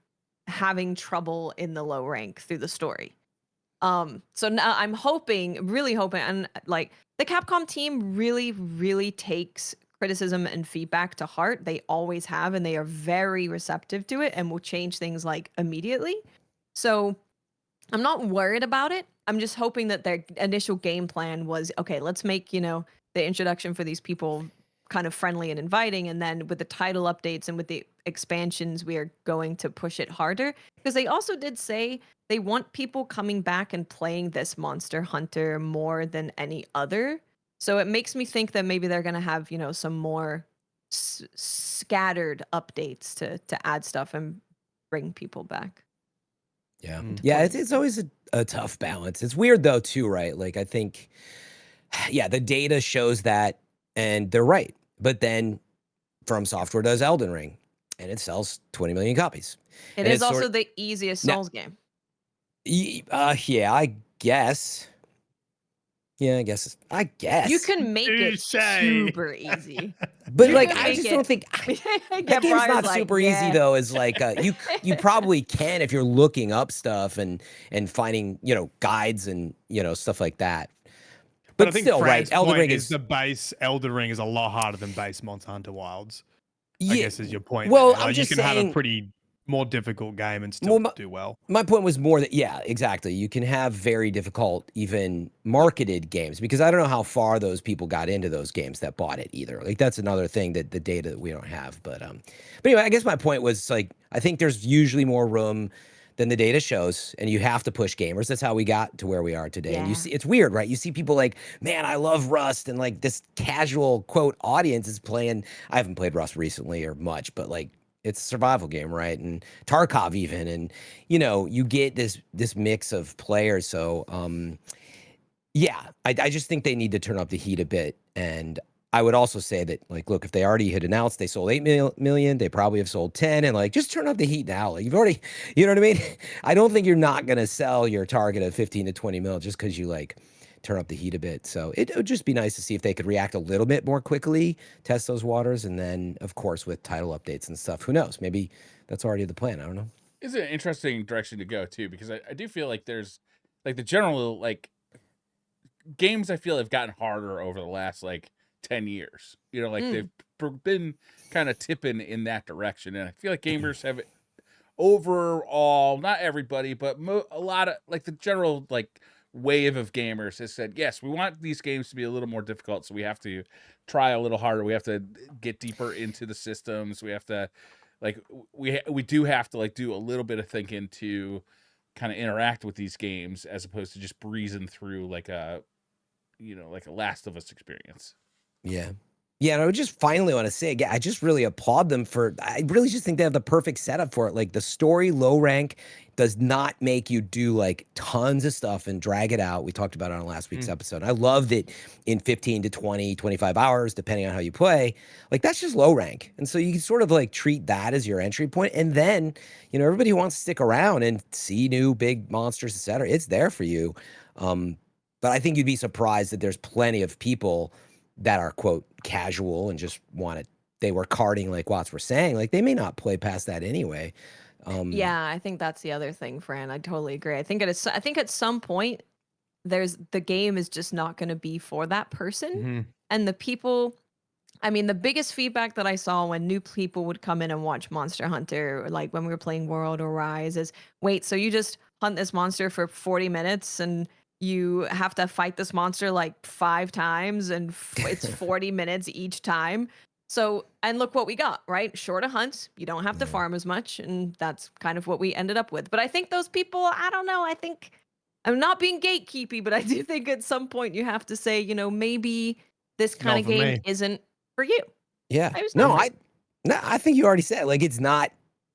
having trouble in the low rank through the story. So now I'm hoping, really hoping, and like the Capcom team really, really takes criticism and feedback to heart. They always have, and they are very receptive to it and will change things like immediately. So I'm not worried about it. I'm just hoping that their initial game plan was, okay, let's make, the introduction for these people kind of friendly and inviting. And then with the title updates and with the expansions, we are going to push it harder. Because they also did say they want people coming back and playing this Monster Hunter more than any other. So it makes me think that maybe they're going to have, some more scattered updates to add stuff and bring people back. Yeah. Yeah, it's always a tough balance. It's weird though too, right? Like I think the data shows that, and they're right. But then From Software does Elden Ring and it sells 20 million copies. It is also the easiest Souls game. Yeah, I guess. Yeah, I guess. You can make it super easy. But like I just don't think that game's Briar's not super easy though, is like you probably can if you're looking up stuff and finding, guides and, stuff like that. But I think still, Fran's right? Elden Ring is the base. Elden Ring is a lot harder than base Monster Hunter Wilds. I guess is your point. Well, there. I'm Like, just you can saying, have a pretty more difficult game and still do well. My point was more that, yeah, exactly. You can have very difficult, even marketed games, because I don't know how far those people got into those games that bought it either. Like that's another thing that the data that we don't have. But anyway, I guess my point was like, I think there's usually more room than the data shows, and you have to push gamers. That's how we got to where we are today. Yeah. And you see, it's weird, right? You see people like, man, I love Rust, and like this casual quote audience is playing. I haven't played Rust recently or much, but like it's a survival game, right? And Tarkov even, and you get this mix of players. So I just think they need to turn up the heat a bit. And I would also say that, like, look, if they already had announced they sold 8 million, they probably have sold 10, and like, just turn up the heat now. Like, you've already, you know what I mean? I don't think you're not going to sell your target of 15 to 20 mil just because you like turn up the heat a bit. So it would just be nice to see if they could react a little bit more quickly, test those waters, and then, of course, with title updates and stuff, who knows? Maybe that's already the plan. I don't know. It's an interesting direction to go too, because I do feel like there's like the general like games I feel have gotten harder over the last like 10 years. They've been kind of tipping in that direction, and I feel like gamers have overall, not everybody, but a lot of like the general like wave of gamers has said, yes, we want these games to be a little more difficult, so we have to try a little harder, we have to get deeper into the systems, we have to like we do have to like do a little bit of thinking to kind of interact with these games as opposed to just breezing through like a like a Last of Us experience. Yeah. Yeah, and I would just finally want to say again, I just really applaud them I really just think they have the perfect setup for it. Like the story, low rank, does not make you do like tons of stuff and drag it out. We talked about it on last week's episode. I loved it in 15 to 20, 25 hours, depending on how you play. Like that's just low rank. And so you can sort of like treat that as your entry point. And then, everybody who wants to stick around and see new big monsters, et cetera, it's there for you. But I think you'd be surprised that there's plenty of people that are, quote, casual and just they were carding like Watts were saying, like they may not play past that anyway. Yeah, I think that's the other thing, Fran. I totally agree. I think at some point the game is just not going to be for that person. And the people, I mean, the biggest feedback that I saw when new people would come in and watch Monster Hunter, or like when we were playing World or Rise, is wait, so you just hunt this monster for 40 minutes and you have to fight this monster like 5 times and it's 40 minutes each time. So, and look what we got, right? Shorter hunts. You don't have to farm as much. And that's kind of what we ended up with. But I think those people, I don't know. I think I'm not being gatekeepy, but I do think at some point you have to say, maybe this kind of game isn't for you. Yeah. I think you already said, like, it's not,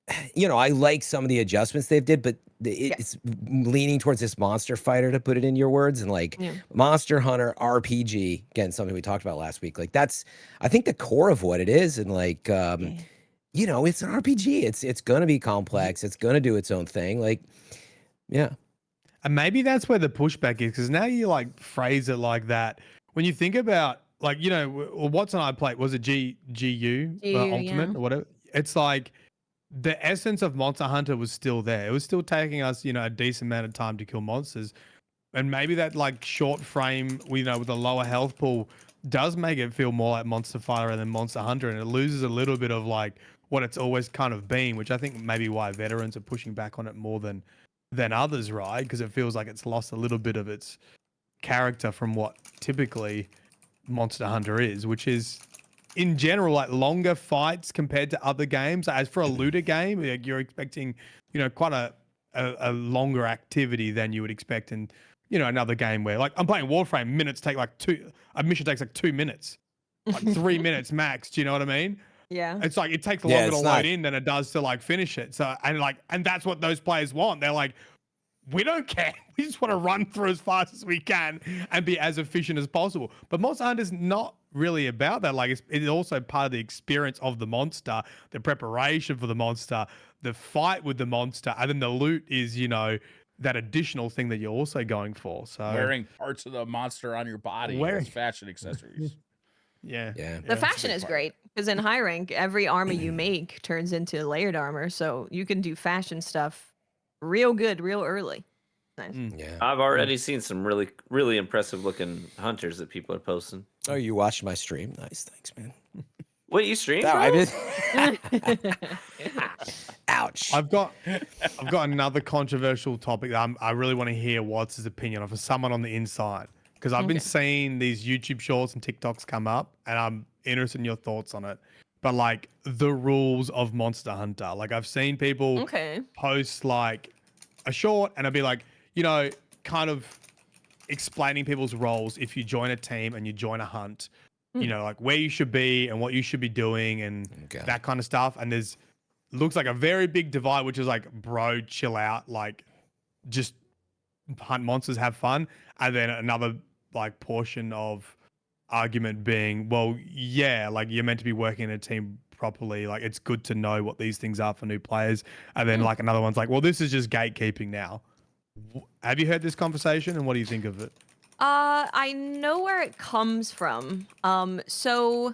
I like some of the adjustments they've did, but it's leaning towards this monster fighter, to put it in your words, and like Monster Hunter RPG, again, something we talked about last week. Like that's, I think, the core of what it is. And like, it's an RPG. It's going to be complex. It's going to do its own thing. Like, yeah. And maybe that's where the pushback is, because now you like phrase it like that. When you think about like Watson and I played, was it GU Ultimate yeah. or whatever? It's like the essence of Monster Hunter was still there. It was still taking us a decent amount of time to kill monsters, and maybe that like short frame with a lower health pool does make it feel more like Monster Fighter than Monster Hunter, and it loses a little bit of like what it's always kind of been, which I think maybe why veterans are pushing back on it more than others, right? Because it feels like it's lost a little bit of its character from what typically Monster Hunter is, which is in general like longer fights compared to other games. As for a looter game, like, you're expecting quite a longer activity than you would expect in another game where, like, I'm playing Warframe, minutes take like a mission takes like 2 minutes, like 3 minutes max. Do you know what I mean? Yeah. It's like it takes Yeah, longer to it's load not- in than it does to like finish it. So and that's what those players want. They're like, we don't care. We just want to run through as fast as we can and be as efficient as possible. But Monster Hunter is not really about that. Like, it's also part of the experience of the monster, the preparation for the monster, the fight with the monster, and then the loot is, that additional thing that you're also going for. So Wearing parts of the monster on your body as fashion accessories. yeah. The fashion is great because in high rank, every armor you make turns into layered armor, so you can do fashion stuff real good, real early. Nice. Yeah. I've already seen some really, really impressive looking hunters that people are posting. Oh, you watched my stream? Nice, thanks, man. Wait, you stream? No, bro? I did. Ouch. I've got another controversial topic that I really want to hear Watts' opinion of, for someone on the inside, because I've been seeing these YouTube shorts and TikToks come up, and I'm interested in your thoughts on it. But like the rules of Monster Hunter, like I've seen people post like a short, and I'd be like, kind of explaining people's roles if you join a team and you join a hunt, like where you should be and what you should be doing and that kind of stuff. And there's looks like a very big divide, which is like, bro, chill out, like just hunt monsters, have fun. And then another like portion of argument being, well, yeah, like you're meant to be working in a team properly, like it's good to know what these things are for new players. And then like another one's like, well, this is just gatekeeping now. Have you heard this conversation, and what do you think of it? I know where it comes from. So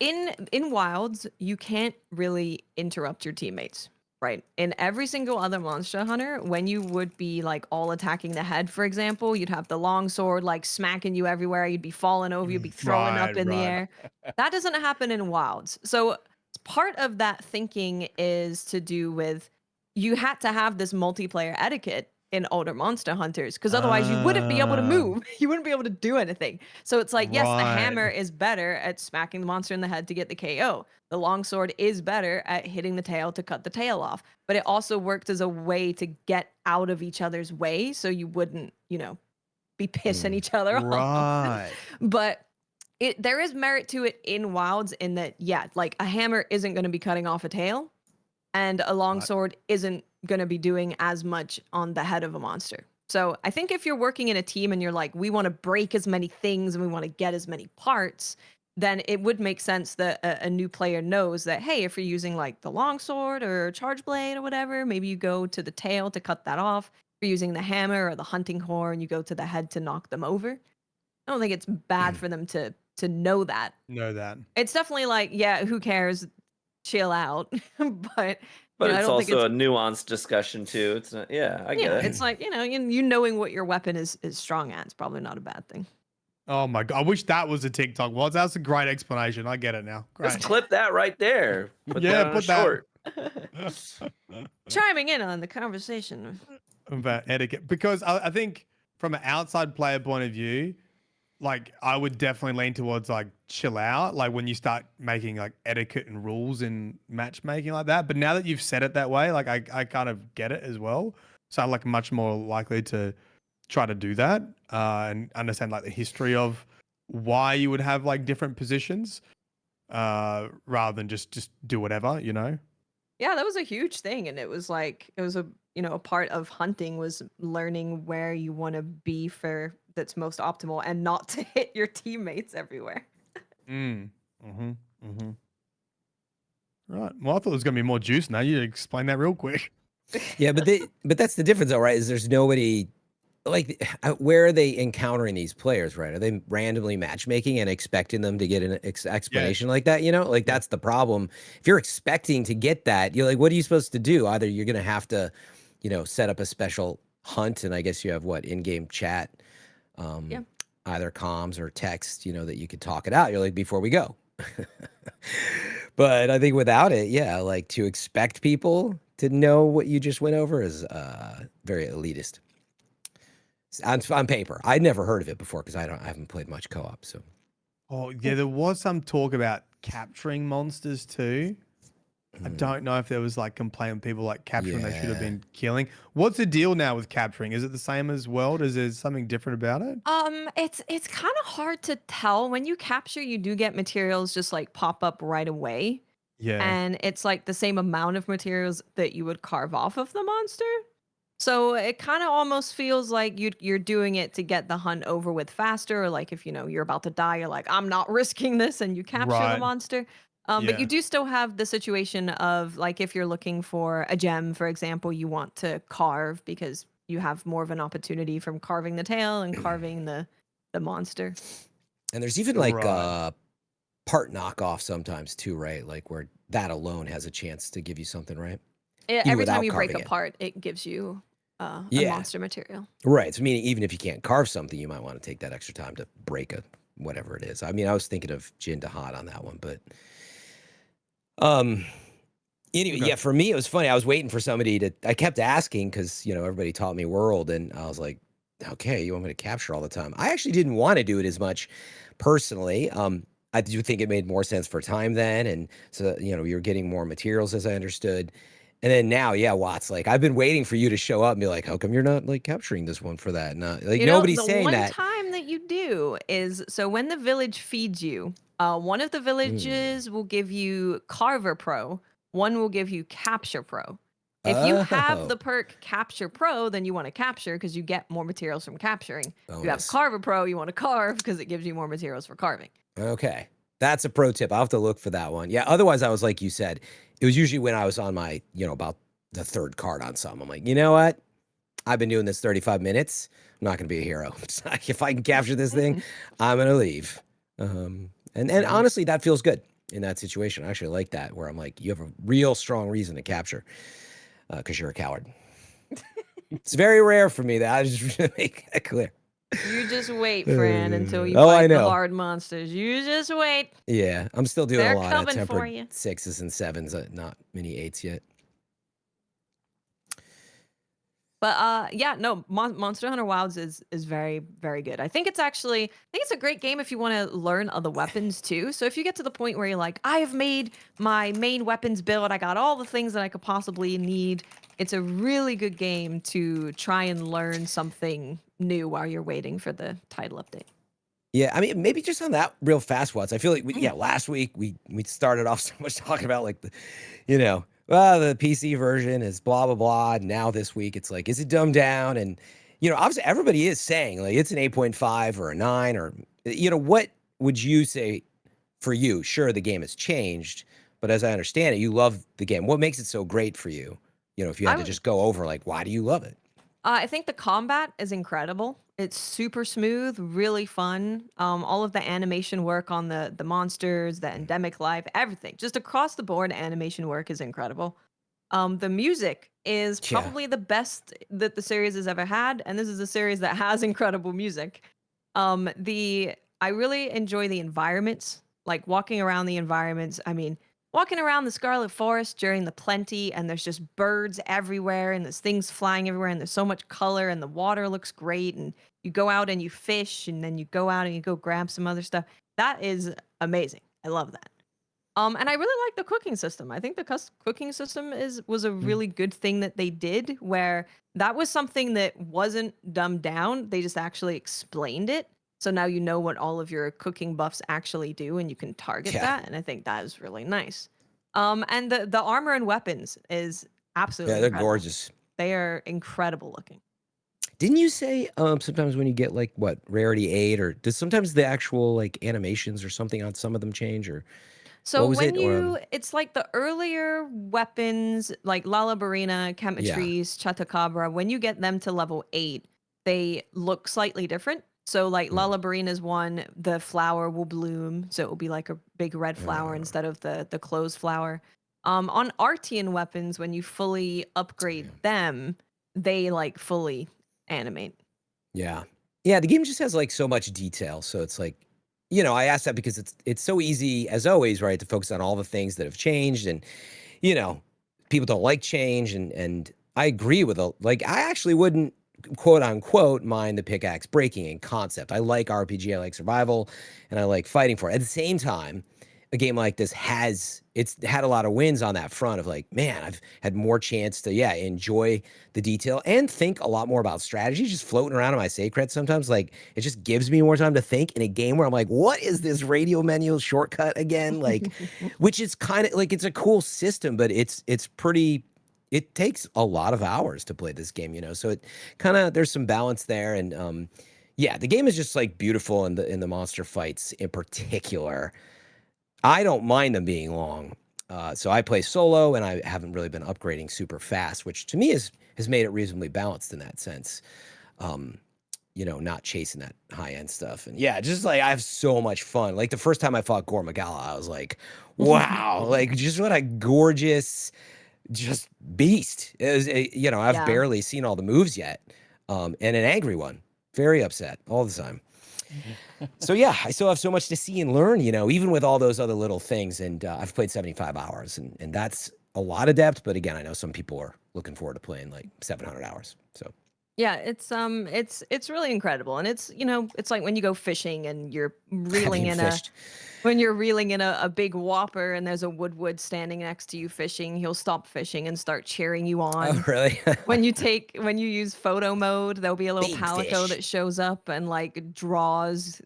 in Wilds, you can't really interrupt your teammates, right? In every single other Monster Hunter, when you would be like all attacking the head, for example, you'd have the longsword like smacking you everywhere. You'd be falling over. You'd be throwing up in the air. That doesn't happen in Wilds. So part of that thinking is to do with you had to have this multiplayer etiquette in older Monster Hunters, because otherwise you wouldn't be able to move. You wouldn't be able to do anything. So it's like, yes, the hammer is better at smacking the monster in the head to get the KO. The longsword is better at hitting the tail to cut the tail off. But it also worked as a way to get out of each other's way, so you wouldn't, be pissing each other off. But there is merit to it in Wilds in that, yeah, like a hammer isn't going to be cutting off a tail, and a longsword isn't going to be doing as much on the head of a monster. So I think if you're working in a team and you're like, we want to break as many things and we want to get as many parts, then it would make sense that a new player knows that, hey, if you're using like the longsword or charge blade or whatever, maybe you go to the tail to cut that off. If you're using the hammer or the hunting horn, you go to the head to knock them over. I don't think it's bad for them to know that. It's definitely like, yeah, who cares? Chill out. But it's also a nuanced discussion too. It's not, I get it. It's like, you knowing what your weapon is strong at is probably not a bad thing. Oh my god, I wish that was a TikTok. Well, that's a great explanation. I get it now. Great. Just clip that right there. Put that short. Chiming in on the conversation about etiquette, because I think from an outside player point of view, like I would definitely lean towards like chill out, like when you start making like etiquette and rules in matchmaking like that. But now that you've said it that way, like I kind of get it as well. So I'm like much more likely to try to do that and understand like the history of why you would have like different positions rather than just do whatever, Yeah, that was a huge thing, and it was a part of hunting was learning where you want to be for that's most optimal and not to hit your teammates everywhere. Right. Well, I thought there was gonna be more juice. Now you explain that real quick. Yeah, but that's the difference, though, right? Is there's nobody like where are they encountering these players, right? Are they randomly matchmaking and expecting them to get an explanation like that? You know, like that's the problem. If you're expecting to get that, you're like, what are you supposed to do? Either you're gonna have to, you know, set up a special hunt, and I guess you have what, in-game chat, either comms or text, you know, that you could talk it out. You're like, before we go. But I think without it, yeah, like to expect people to know what you just went over is very elitist. On paper. I'd never heard of it before because I haven't played much co-op. So, oh yeah, there was some talk about capturing monsters too. I don't know if there was like complaint with people like capturing they should have been killing. What's the deal now with capturing? Is it the same as World? Is there something different about it? It's kind of hard to tell. When you capture, you do get materials just like pop up right away. Yeah. And it's like the same amount of materials that you would carve off of the monster. So it kind of almost feels like you're doing it to get the hunt over with faster, or like if you know you're about to die, you're like, I'm not risking this, and you capture the Right. monster. But you Yeah. do still have the situation of like if you're looking for a gem, for example, you want to carve because you have more of an opportunity from carving the tail and carving the monster. and there's even like Right. part knockoff sometimes too, right? Like where that alone has a chance to give you something, right? Even Every time without you break carving it. apart, it gives you a Yeah. monster material. Right. So meaning even if you can't carve something, you might want to take that extra time to break a whatever it is. I mean, I was thinking of Jin to Hot on that one, but anyway, Okay. yeah, for me it was funny. I was waiting for somebody to I kept asking because you know everybody taught me World, and I was like, okay, you want me to capture all the time? I actually didn't want to do it as much personally. I do think it made more sense for time then, and so you know you're getting more materials as I understood. And then now, yeah, Watts, like I've been waiting for you to show up and be like, how come you're not like capturing this one for that? No, like You know, nobody's the saying one that. time that you do is so when the village feeds you, one of the villages will give you Carver Pro, one will give you Capture Pro. If you have the Oh, perk Capture Pro, then you want to capture because you get more materials from capturing. If you have bonus. Carver Pro, you want to carve because it gives you more materials for carving. Okay. That's a pro tip. I'll have to look for that one. Yeah. Otherwise, I was like you said, it was usually when I was on my, you know, about the third card on something. I'm like, you know what? I've been doing this 35 minutes. I'm not going to be a hero. It's like, if I can capture this thing, I'm going to leave. And honestly, that feels good in that situation. I actually like that, where I'm like, you have a real strong reason to capture because you're a coward. It's very rare for me that I just make that clear. You just wait, Fran, until you Oh, I fight the know. hard monsters. You just wait. Yeah, I'm still doing They're a lot of coming for you. tempered 6s and 7s, not many 8s yet. But yeah, no, Monster Hunter Wilds is very, very good. I think it's a great game if you want to learn other weapons too. So if you get to the point where you're like, I have made my main weapons build, I got all the things that I could possibly need. It's a really good game to try and learn something new while you're waiting for the title update. Yeah, I mean, maybe just on that real fast ones. I feel like last week we started off so much talking about like the, you know, well, the PC version is blah blah blah. And now this week it's like, is it dumbed down? And you know, obviously everybody is saying like it's an 8.5 or a 9 or you know, what would you say for you? Sure, the game has changed, but as I understand it, you love the game. What makes it so great for you? You know, if you had to just go over like, why do you love it? I think the combat is incredible. It's super smooth, really fun. All of the animation work on the monsters, the endemic life, everything. Just across the board, animation work is incredible. The music is Yeah. probably the best that the series has ever had, and this is a series that has incredible music. I really enjoy the environments, like walking around the environments. I mean, walking around the Scarlet Forest during the plenty, and there's just birds everywhere, and there's things flying everywhere, and there's so much color, and the water looks great, and you go out and you fish, and then you go out and you go grab some other stuff. That is amazing. I love that. And I really like the cooking system. I think the cooking system was a really good thing that they did, where that was something that wasn't dumbed down. They just actually explained it. So now you know what all of your cooking buffs actually do, and you can target Yeah. that. And I think that is really nice. And the armor and weapons is absolutely Yeah, they're incredible. gorgeous. They are incredible looking. Didn't you say sometimes when you get like what rarity 8 or does sometimes the actual like animations or something on some of them change or So what was when it? Or it's like the earlier weapons, like Lalabarina, yeah. Chemistries, Chatacabra, when you get them to level 8, they look slightly different. So like Lullabarina's one, the flower will bloom, so it will be like a big red flower instead of the closed flower. On Artian weapons, when you fully upgrade them, they like fully animate. Yeah. Yeah, the game just has like so much detail. So it's like, you know, I asked that because it's so easy as always, right, to focus on all the things that have changed, and you know, people don't like change, and I agree with like I actually wouldn't quote unquote mind the pickaxe breaking in concept. I like RPG, I like survival, and I like fighting for it. At the same time, a game like this it's had a lot of wins on that front of like, man, I've had more chance to enjoy the detail and think a lot more about strategy just floating around in my save cred sometimes. Like it just gives me more time to think in a game where I'm like, what is this radio menu shortcut again? Like, which is kind of like, it's a cool system, but it's pretty, it takes a lot of hours to play this game, you know? So it kind of, there's some balance there. And yeah, the game is just like beautiful in the monster fights in particular. I don't mind them being long. So I play solo, and I haven't really been upgrading super fast, which to me has made it reasonably balanced in that sense. You know, not chasing that high-end stuff. And yeah, just like I have so much fun. Like the first time I fought Gore Magala, I was like, wow, like just what a gorgeous just beast. It was, you know, I've barely seen all the moves yet. And an angry one, very upset all the time. So yeah, I still have so much to see and learn, you know, even with all those other little things. And I've played 75 hours, and that's a lot of depth. But again, I know some people are looking forward to playing like 700 hours. So yeah, it's really incredible, and it's, you know, it's like when you go fishing and you're reeling in a big whopper and there's a woodwood standing next to you fishing, he'll stop fishing and start cheering you on. Oh, really? when you use photo mode, there'll be a little Big palico fish. that shows up and like draws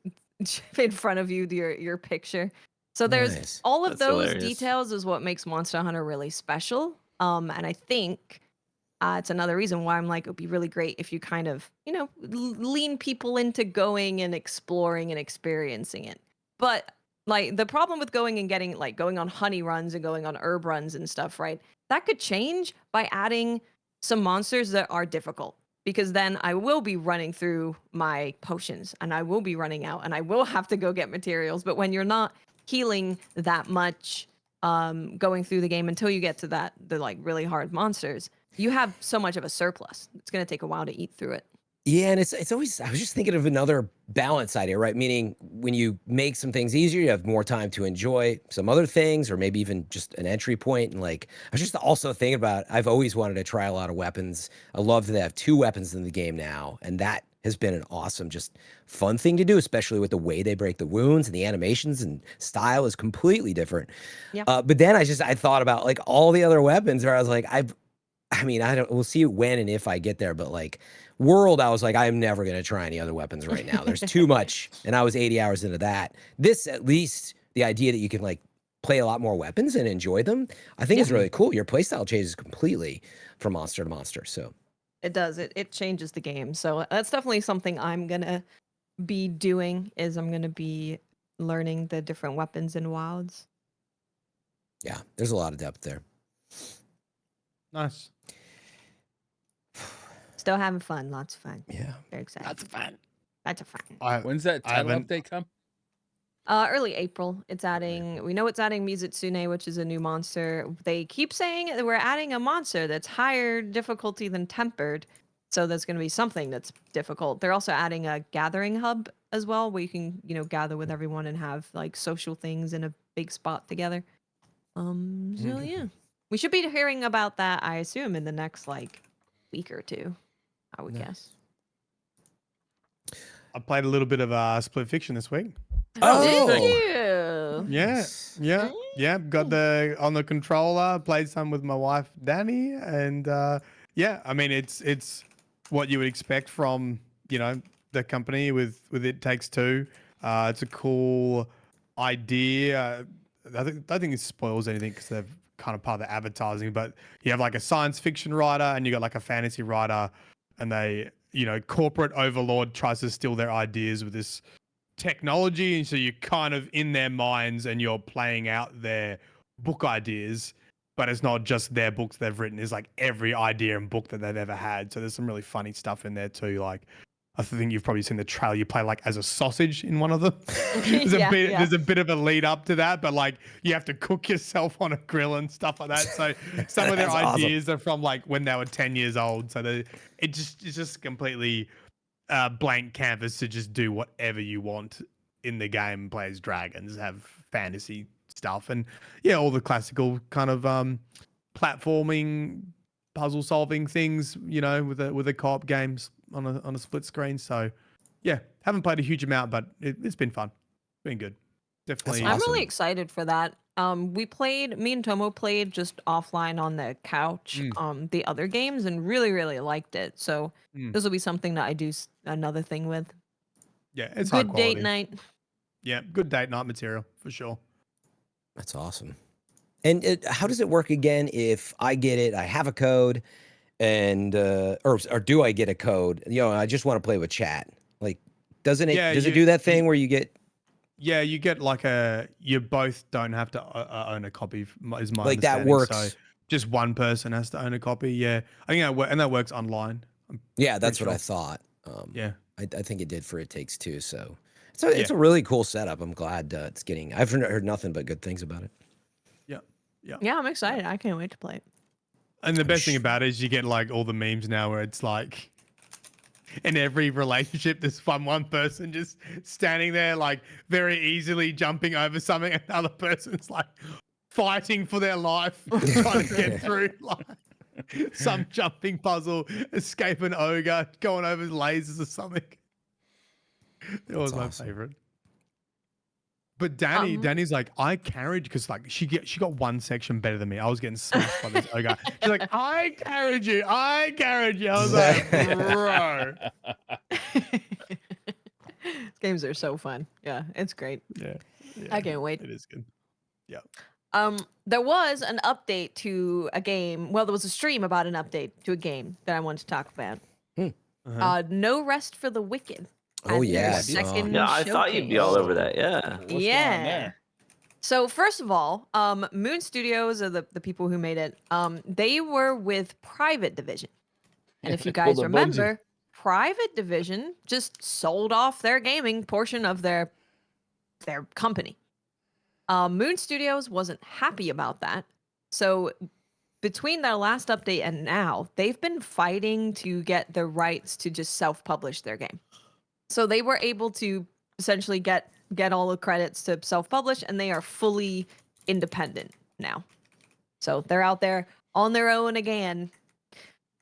in front of you your picture. So there's Nice. all of That's those hilarious. details is what makes Monster Hunter really special. And I think it's another reason why I'm like, it would be really great if you kind of, you know, lean people into going and exploring and experiencing it. But like the problem with going and getting like going on honey runs and going on herb runs and stuff, right? That could change by adding some monsters that are difficult, because then I will be running through my potions and I will be running out and I will have to go get materials. But when you're not healing that much, going through the game until you get to the like really hard monsters, you have so much of a surplus. It's going to take a while to eat through it. Yeah, and it's always, I was just thinking of another balance idea, right? Meaning when you make some things easier, you have more time to enjoy some other things, or maybe even just an entry point. And like, I was just also thinking about, I've always wanted to try a lot of weapons. I love that they have 2 weapons in the game now, and that has been an awesome, just fun thing to do, especially with the way they break the wounds, and the animations and style is completely different. Yeah. But then I thought about like all the other weapons where I was like, we'll see when and if I get there, but like World, I was like, I'm never going to try any other weapons right now. There's too much. And I was 80 hours into that. This, at least the idea that you can like play a lot more weapons and enjoy them, I think is really cool. Your playstyle changes completely from monster to monster. So it does. It changes the game. So that's definitely something I'm going to be doing, is I'm going to be learning the different weapons in Wilds. yeah, there's a lot of depth there. Nice. Still having fun. Lots of fun. Yeah. Very excited. That's fun. Lots of fun. When's that I title haven't- update come? Early April. It's adding. We know it's adding Mizutsune, which is a new monster. They keep saying that we're adding a monster that's higher difficulty than Tempered, so there's going to be something that's difficult. They're also adding a gathering hub as well, where you can, you know, gather with everyone and have like social things in a big spot together. So yeah, we should be hearing about that, I assume, in the next like week or two, I would guess. I played a little bit of Split Fiction this week. Oh. Did you? Yeah. Got on the controller. Played some with my wife Danny, and yeah, I mean it's what you would expect from, you know, the company with It Takes Two. It's a cool idea. I don't think it spoils anything because they're kind of part of the advertising. But you have like a science fiction writer and you got like a fantasy writer, and they, you know, corporate overlord tries to steal their ideas with this technology, and so you're kind of in their minds and you're playing out their book ideas. but it's not just their books they've written. It's like every idea and book that they've ever had. So there's some really funny stuff in there too. Like I think you've probably seen the trailer. You play like as a sausage in one of them. There's a bit of a lead up to that, but like you have to cook yourself on a grill and stuff like that. So some of their ideas are from like when they were 10 years old. So it's just completely blank canvas to just do whatever you want in the game. Play as dragons, have fantasy stuff, and yeah, all the classical kind of platforming, puzzle solving things, you know, with the co-op games on a split screen. So yeah, haven't played a huge amount, but it's been fun. It's been good. Definitely. I'm really excited for that. Me and Tomo played just offline on the couch, the other games, and really, really liked it. So this will be something that I do another thing with. Yeah, it's good high quality. date night. Yeah, good date night material for sure. That's awesome. And how does it work again if I get it, I have a code, and or do I get a code? You know, I just want to play with chat. Like, does it do that thing where you get? Yeah, you get like you both don't have to own a copy, is my like that understanding. works. So just one person has to own a copy. Yeah, I think that works online. Yeah, that's what I thought. Yeah, I think it did for It Takes Two. So it's a really cool setup. I'm glad it's getting. I've heard nothing but good things about it. Yeah, I'm excited. I can't wait to play it. And the best thing about it is you get like all the memes now where it's like in every relationship there's one person just standing there like very easily jumping over something, and the other person's like fighting for their life trying to get through like some jumping puzzle, escape an ogre, going over lasers or something. It was my favorite. But Danny's like, I carried, because like she got one section better than me. I was getting smashed by this ogre. She's like, I carried you. I was like, bro. Games are so fun. Yeah, it's great. Yeah, I can't wait. It is good. Yeah. There was an update to a game. Well, there was a stream about an update to a game that I wanted to talk about. No Rest for the Wicked. Oh yeah, I thought you'd be all over that. Yeah. What's going on there? So first of all, Moon Studios are the people who made it. They were with Private Division, and if you guys remember, Private Division just sold off their gaming portion of their company. Moon Studios wasn't happy about that, so between their last update and now, they've been fighting to get the rights to just self-publish their game. So they were able to essentially get all the credits to self-publish, and they are fully independent now. So they're out there on their own again.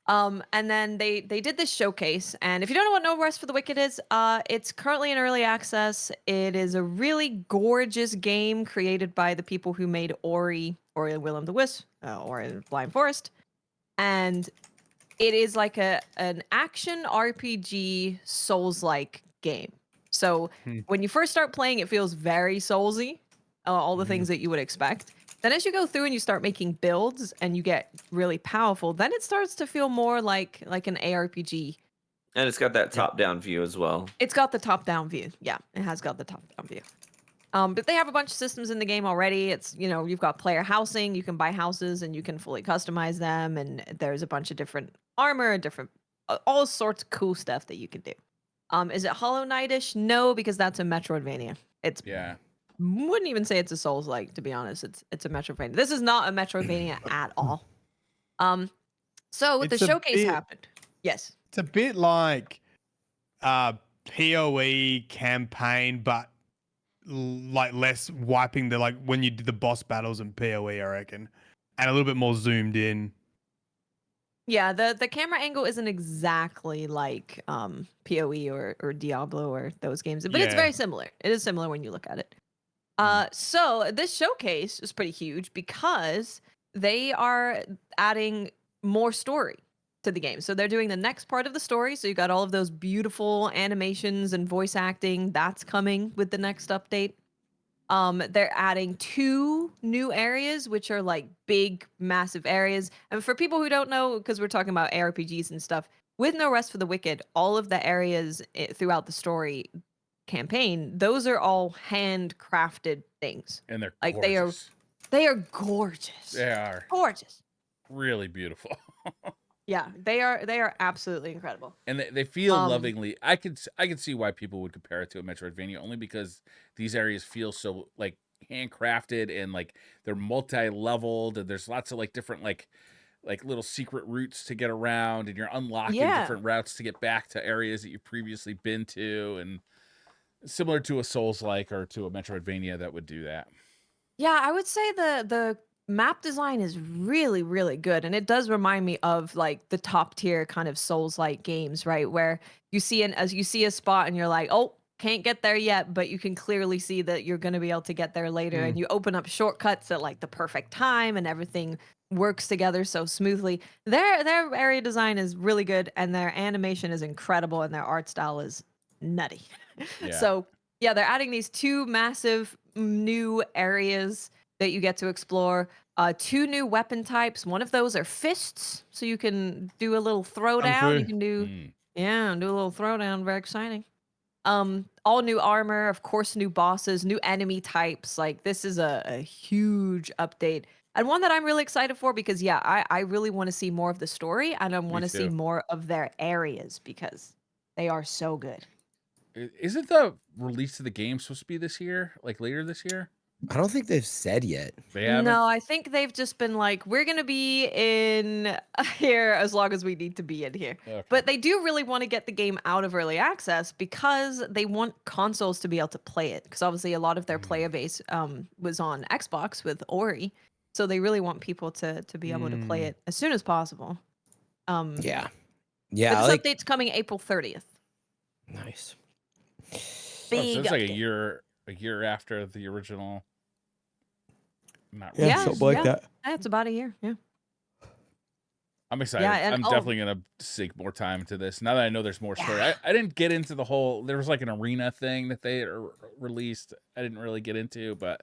And then they did this showcase, and if you don't know what No Rest for the Wicked is, it's currently in early access. It is a really gorgeous game created by the people who made Ori and Will of the Wisp, Ori and the Blind Forest, and it is like an action RPG Souls-like game. So when you first start playing, it feels very Soulsy, all the things that you would expect. Then as you go through and you start making builds and you get really powerful, then it starts to feel more like an ARPG. And it's got that top-down view as well. It's got the top-down view. Yeah, it has got the top-down view. But they have a bunch of systems in the game already. It's, you've got player housing. You can buy houses and you can fully customize them. And there's a bunch of different armor, all sorts of cool stuff that you can do. Is it Hollow Knight-ish? No, because that's a Metroidvania. Wouldn't even say it's a Souls-like, to be honest. It's a Metroidvania. This is not a Metroidvania at all. So the showcase happened. Yes. It's a bit like PoE campaign, but like less wiping when you did the boss battles in PoE, I reckon, and a little bit more zoomed in. Yeah, the camera angle isn't exactly like PoE or Diablo or those games, but it's very similar. It is similar when you look at it. So this showcase is pretty huge because they are adding more story to the game. So they're doing the next part of the story. So you got all of those beautiful animations and voice acting. That's coming with the next update. They're adding 2 new areas, which are like big, massive areas. And for people who don't know, because we're talking about ARPGs and stuff, with No Rest for the Wicked, all of the areas throughout the story campaign, those are all handcrafted things. And they're like gorgeous. They are gorgeous. They are Gorgeous. really beautiful. Yeah, they are absolutely incredible. And they feel Um, lovingly. I could see why people would compare it to a Metroidvania, only because these areas feel so like handcrafted and like they're multi-leveled, and there's lots of like different like little secret routes to get around, and you're unlocking Yeah. different routes to get back to areas that you've previously been to, and similar to a Souls-like or to a Metroidvania that would do that. Yeah, I would say the map design is really, really good, and it does remind me of like the top tier kind of Souls-like games, right? Where you see as you see a spot and you're like, oh, can't get there yet, but you can clearly see that you're gonna be able to get there later, and you open up shortcuts at like the perfect time, and everything works together so smoothly. Their area design is really good, and their animation is incredible, and their art style is nutty. Yeah. So yeah, they're adding these 2 massive new areas that you get to explore. 2 new weapon types. One of those are fists, so you can do a little throwdown. You fu. can do Mm. do a little throwdown. Very exciting. All new armor, of course, new bosses, new enemy types. Like this is a huge update. And one that I'm really excited for because yeah, I really want to see more of the story and I want to see too. more of their areas because they are so good. Isn't the release of the game supposed to be this year, like later this year? I don't think they've said yet. They haven't. No, I think they've just been like, we're gonna be in here as long as we need to be in here. Okay. But they do really want to get the game out of early access because they want consoles to be able to play it. Because obviously a lot of their player base was on Xbox with Ori, so they really want people to be able to play it as soon as possible. Yeah. But Yeah. this Like, update's coming April 30th. nice. Oh, Big so it's like update. a year after the original. Not Yeah, really. Yeah, something like yeah. that. That's about a year. Yeah. I'm excited. Yeah, and I'm definitely gonna sink more time into this now that I know there's more story. Yeah. I didn't get into the whole. There was like an arena thing that they released. I didn't really get into, but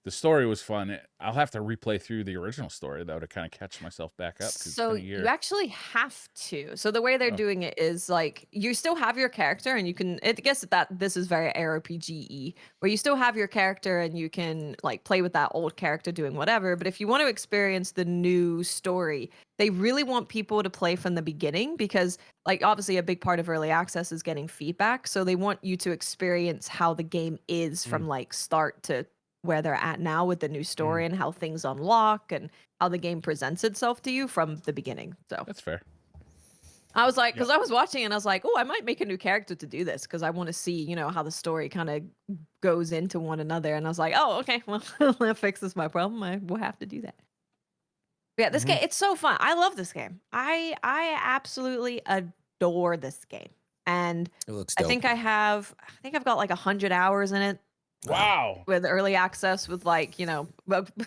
the story was fun. I'll have to replay through the original story though to kind of catch myself back up. 'Cause it's So been a year. you actually have to. So the way they're Oh. doing it is like you still have your character and you can I guess that this is very ARPG-y, where you still have your character and you can like play with that old character doing whatever. But if you want to experience the new story, they really want people to play from the beginning because like obviously a big part of early access is getting feedback. So they want you to experience how the game is from like start to where they're at now with the new story and how things unlock and how the game presents itself to you from the beginning. So That's fair. I was like, because I was watching and I was like, oh, I might make a new character to do this because I want to see, you know, how the story kind of goes into one another. And I was like, oh, okay, well, that fixes my problem. I will have to do that. But yeah, this game, it's so fun. I love this game. I absolutely adore this game. And It looks I dope. think I've got like 100 hours in it. Wow. With early access with like, you know,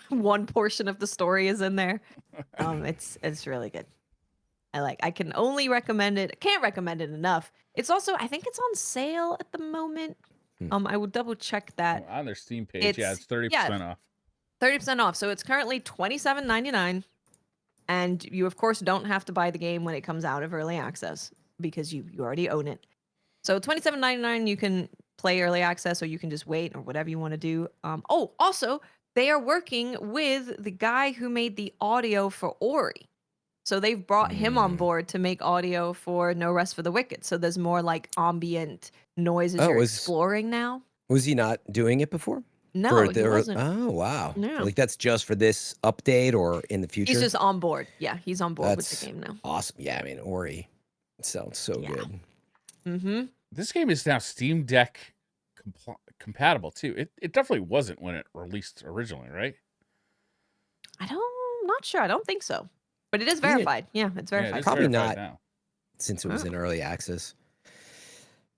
one portion of the story is in there. It's really good. I can only recommend it. I can't recommend it enough. It's also I think it's on sale at the moment. I will double check that. On their Steam page, yeah, it's 30% off. 30% off. So it's currently $27.99. And you of course don't have to buy the game when it comes out of early access because you already own it. So $27.99 you can play early access or you can just wait or whatever you want to do. Oh, also, they are working with the guy who made the audio for Ori. So they've brought him on board to make audio for No Rest for the Wicked. So there's more like ambient noises you're exploring now. Was he not doing it before? No, he wasn't. Oh, wow. No. Like that's just for this update or in the future? He's just on board. Yeah, he's on board with the game now. Awesome. Yeah, I mean, Ori sounds so good. Mm-hmm. This game is now Steam Deck compatible too. It definitely wasn't when it released originally, right? I'm not sure. I don't think so. But it is verified. Yeah, it's verified. Yeah, it is Probably verified not. now. Since it was in early access.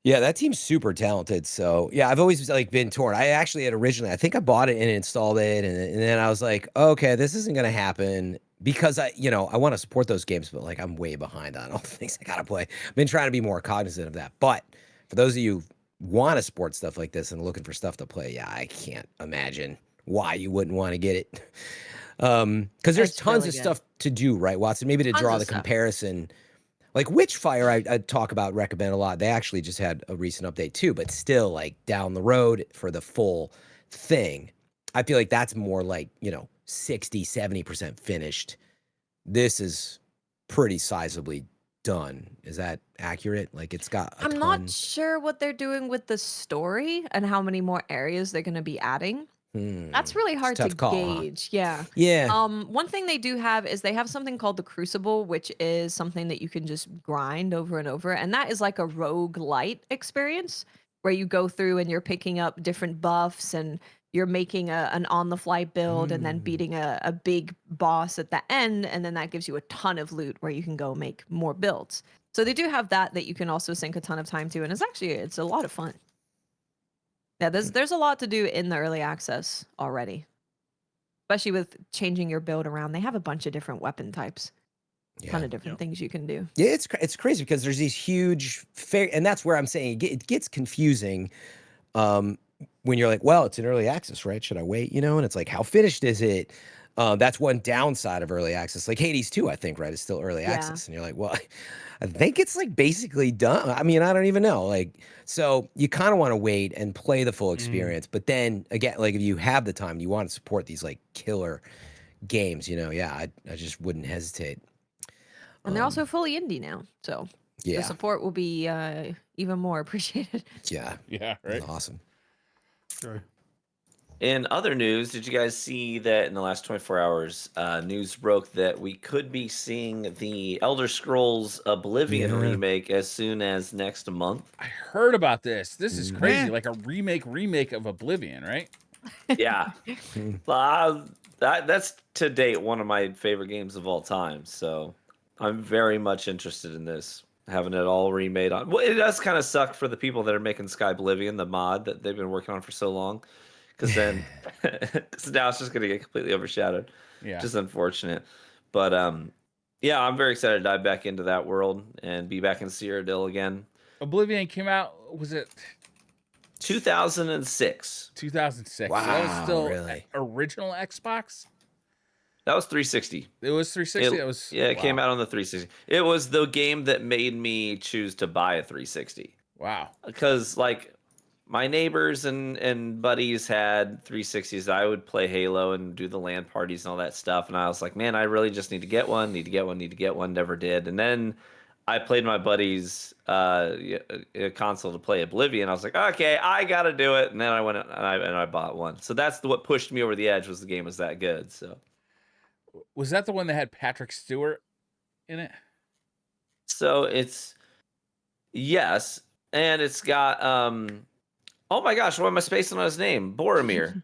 Yeah, that team's super talented. So yeah, I've always like been torn. I actually had originally, I think I bought it and installed it, and then I was like, okay, this isn't gonna happen because I want to support those games, but like I'm way behind on all the things I gotta play. I've been trying to be more cognizant of that. But for those of you who want to support stuff like this and looking for stuff to play, yeah, I can't imagine why you wouldn't want to get it. Because there's tons of stuff to do, right, Watson? Maybe to draw the comparison. Like Witchfire, I talk about, recommend a lot. They actually just had a recent update too, but still, like down the road for the full thing. I feel like that's more like, 60, 70% finished. This is pretty sizably done. Is that accurate? Like it's got a I'm ton. not sure what they're doing with the story and how many more areas they're going to be adding. That's really It's a hard to tough call, huh? gauge. Yeah. Yeah. One thing they do have is they have something called the Crucible, which is something that you can just grind over and over, and that is like a roguelite experience where you go through and you're picking up different buffs and you're making an on-the-fly build and then beating a big boss at the end, and then that gives you a ton of loot where you can go make more builds. So they do have that you can also sink a ton of time to, and it's a lot of fun. Yeah, there's a lot to do in the early access already, especially with changing your build around. They have a bunch of different weapon types, ton of different things you can do. Yeah, it's crazy because there's these huge and that's where I'm saying it gets confusing when you're like, well, it's in early access, right? Should I wait? And it's like, how finished is it? That's one downside of early access. Like Hades 2, I think, right, is still early access, and you're like, well, I think it's like basically done. I mean, I don't even know. Like, so you kind of want to wait and play the full experience, but then again, like if you have the time, you want to support these like killer games. I just wouldn't hesitate. And they're also fully indie now, so the support will be even more appreciated. Yeah, Yeah, right. That's awesome. True. In other news, did you guys see that in the last 24 hours, news broke that we could be seeing the Elder Scrolls Oblivion remake as soon as next month? I heard about this. This is crazy. Like a remake of Oblivion, right? Yeah. That's to date one of my favorite games of all time. So I'm very much interested in this, having it all remade on. Well, it does kind of suck for the people that are making Sky Oblivion, the mod that they've been working on for so long. Because then, because now it's just going to get completely overshadowed. Yeah. Just unfortunate. But yeah, I'm very excited to dive back into that world and be back in Cyrodiil again. Oblivion came out, was it 2006? 2006. Wow, So that was still really? original Xbox? That was 360. It was 360? It came out on the 360. It was the game that made me choose to buy a 360. Wow. Because, like, my neighbors and buddies had 360s. I would play Halo and do the LAN parties and all that stuff. And I was like, man, I really just need to get one, never did. And then I played my buddy's console to play Oblivion. I was like, okay, I got to do it. And then I went and I bought one. So that's what pushed me over the edge, was the game was that good. So was that the one that had Patrick Stewart in it? So it's, yes. And it's got, oh my gosh, why am I spacing on his name? Boromir.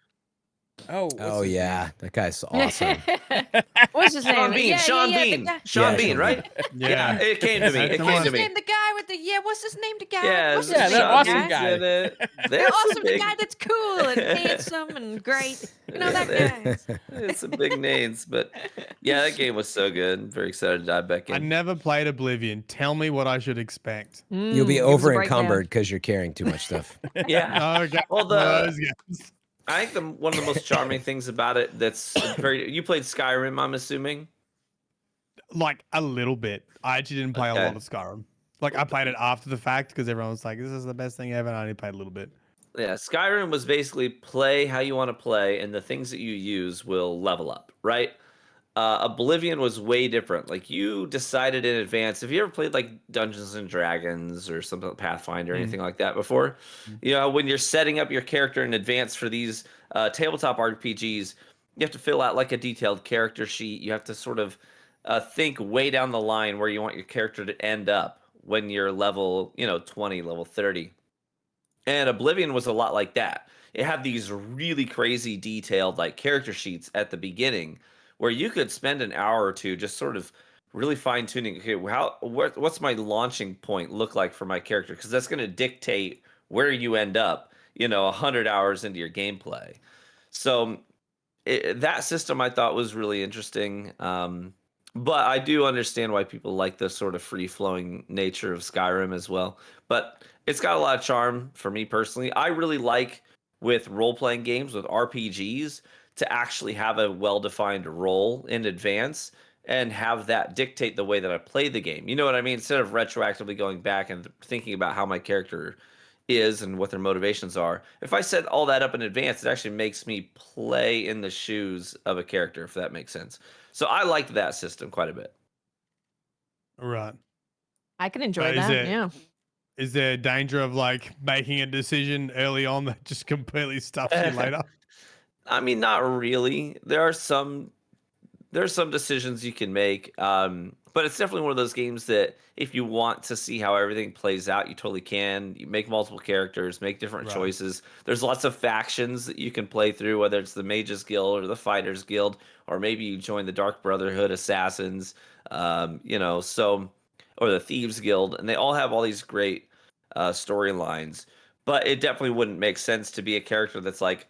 Oh yeah, that guy's awesome. What's his Sean name? Bean. Sean Bean. Sean Bean, right? Yeah. It came to me. It Come came on. to me. The guy with the what's his name? The guy. Yeah, what's his that name? awesome guy. In it. The There's some awesome big, guy that's cool and handsome and great. You know that guy. It's some big names, but yeah, that game was so good. I'm very excited to dive back I in. never played Oblivion. Tell me what I should expect. You'll be Give us a breakdown. over-encumbered because you're carrying too much stuff. Yeah. Okay. Well, Those games. I think one of the most charming things about it that's very. You played Skyrim, I'm assuming. Like a little bit. I actually didn't play a lot of Skyrim. Like I played it after the fact because everyone was like, "This is the best thing ever." And I only played a little bit. Yeah, Skyrim was basically play how you want to play, and the things that you use will level up, right? Oblivion was way different. Like, you decided in advance. Have you ever played like Dungeons and Dragons or something, Pathfinder or anything like that before? You know, when you're setting up your character in advance for these tabletop RPGs, you have to fill out like a detailed character sheet. You have to sort of think way down the line where you want your character to end up when you're level, 20, level 30. And Oblivion was a lot like that. It had these really crazy detailed like character sheets at the beginning where you could spend an hour or two just sort of really fine tuning. Okay, what's my launching point look like for my character? Because that's going to dictate where you end up, 100 hours into your gameplay. So that system I thought was really interesting. But I do understand why people like the sort of free-flowing nature of Skyrim as well. But it's got a lot of charm for me personally. I really like, with role-playing games, with RPGs, to actually have a well-defined role in advance and have that dictate the way that I play the game. You know what I mean? Instead of retroactively going back and thinking about how my character is and what their motivations are. If I set all that up in advance, it actually makes me play in the shoes of a character, if that makes sense. So I liked that system quite a bit. Right. I can enjoy But that. Yeah. is there a danger of like making a decision early on that just completely stuffs you later? I mean, not really. There's some decisions you can make, but it's definitely one of those games that if you want to see how everything plays out, you totally can. You make multiple characters, make different Right. choices. There's lots of factions that you can play through, whether it's the Mages Guild or the Fighters Guild, or maybe you join the Dark Brotherhood Assassins, or the Thieves Guild, and they all have all these great storylines. But it definitely wouldn't make sense to be a character that's like,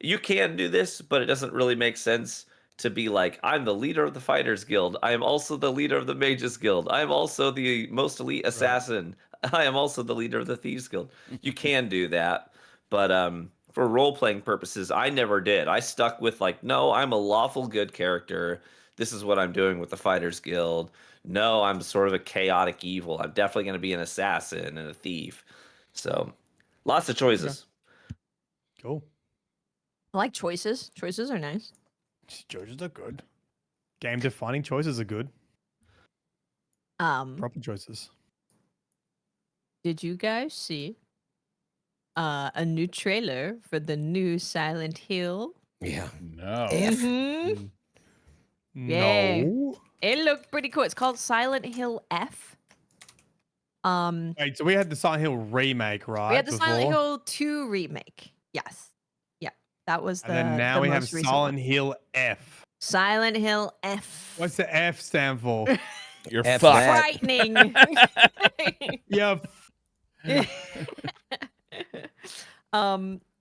you can do this, but it doesn't really make sense to be like, I'm the leader of the Fighters Guild. I am also the leader of the Mages Guild. I am also the most elite assassin. Right. I am also the leader of the Thieves Guild. You can do that, but for role-playing purposes, I never did. I stuck with like, no, I'm a lawful good character. This is what I'm doing with the Fighters Guild. No, I'm sort of a chaotic evil. I'm definitely going to be an assassin and a thief. So, lots of choices. Okay. Cool. I like choices. Choices are nice. Choices are good. Game defining choices are good. Proper choices. Did you guys see a new trailer for the new Silent Hill? Yeah. No. Mhm. Yeah. No. It looked pretty cool. It's called Silent Hill F. Wait, so we had the Silent Hill remake, right? We had the Silent before? Hill 2 remake. Yes. Yeah. That was And then now the we have most recent Silent one. Hill F. Silent Hill F. What's the F stand for? You're F fucked. that. Frightening. Yeah.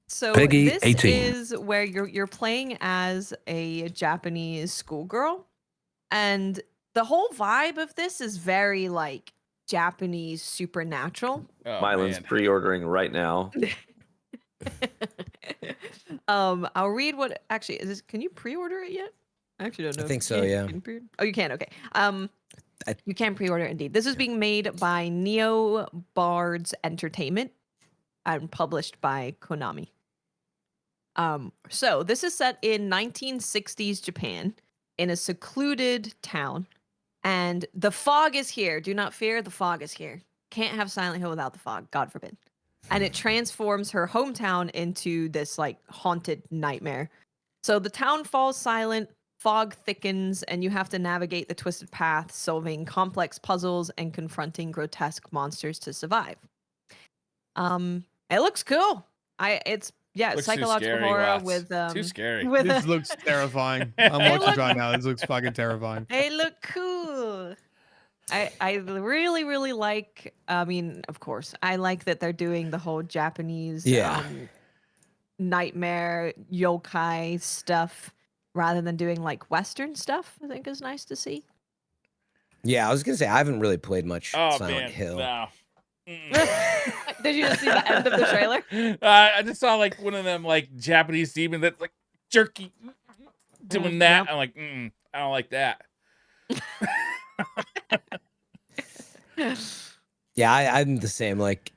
So Peggy this 18. is where you're playing as a Japanese schoolgirl, and the whole vibe of this is very like Japanese supernatural. Oh, Mylin's man. pre-ordering right now. I'll read what actually is this. Can you pre-order it yet? I actually don't know. I if think you so, can. yeah. Can you pre-order? Oh, you can. Okay. You can pre-order indeed. This is being made by Neo Bards Entertainment and published by Konami. So this is set in 1960s Japan in a secluded town, and the fog is here. Do not fear, the fog is here. Can't have Silent Hill without the fog, God forbid. And it transforms her hometown into this like haunted nightmare. So the town falls silent, fog thickens, and you have to navigate the twisted path, solving complex puzzles and confronting grotesque monsters to survive. It looks cool. It's Looks too psychological scary, horror Watts. with Too scary. with This looks terrifying. I'm watching right now. This looks fucking terrifying. They look cool. I really, really like, I mean, of course, I like that they're doing the whole Japanese nightmare yokai stuff rather than doing like Western stuff. I think is nice to see. Yeah, I was gonna say I haven't really played much Oh, Silent man. Hill. No. Did you just see the end of the trailer? I just saw like one of them like Japanese demon that's like jerky doing that. Yep. I'm like, I don't like that. Yeah, I'm the same. Like,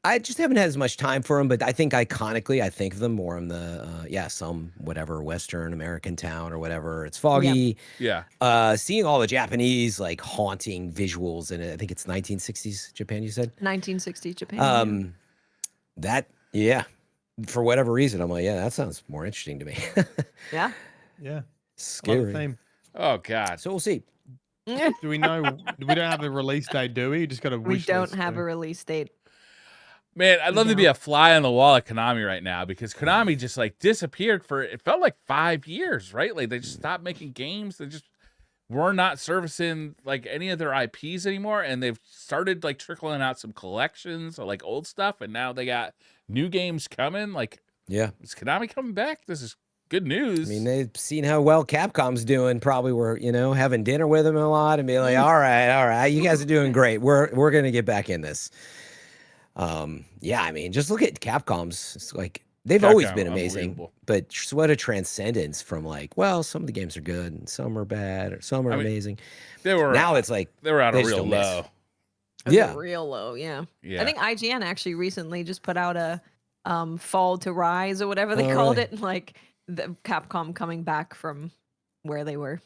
I just haven't had as much time for them, but I think iconically, I think of them more in the some whatever Western American town or whatever. It's foggy. Yeah. Seeing all the Japanese like haunting visuals in it. I think it's 1960s Japan. You said 1960s Japan. For whatever reason, I'm like, yeah, that sounds more interesting to me. Yeah. Yeah. Scary. Love the theme. Oh God. So we'll see. Do we know? We don't have a release date, do we? Just got a We wish don't list, have so- a release date. Man, I'd love to be a fly on the wall at Konami right now because Konami just like disappeared for it felt like 5 years, right? Like they just stopped making games. They just were not servicing like any of their IPs anymore, and they've started like trickling out some collections of like old stuff, and now they got new games coming. Like, Yeah. is Konami coming back? This is good news. I mean, they've seen how well Capcom's doing. Probably were, having dinner with them a lot and be like, all right, you guys are doing great. We're gonna get back in this. Yeah, I mean, just look at Capcom's. It's like they've always Capcom, been amazing, unbelievable. but just what a transcendence from like, well, some of the games are good and some are bad or some are amazing. they were Now it's like they were at they a just real don't miss. low. Yeah. Real low, yeah. Yeah. I think IGN actually recently just put out a Fall to Rise or whatever they Oh, called really? it, like the Capcom coming back from where they were.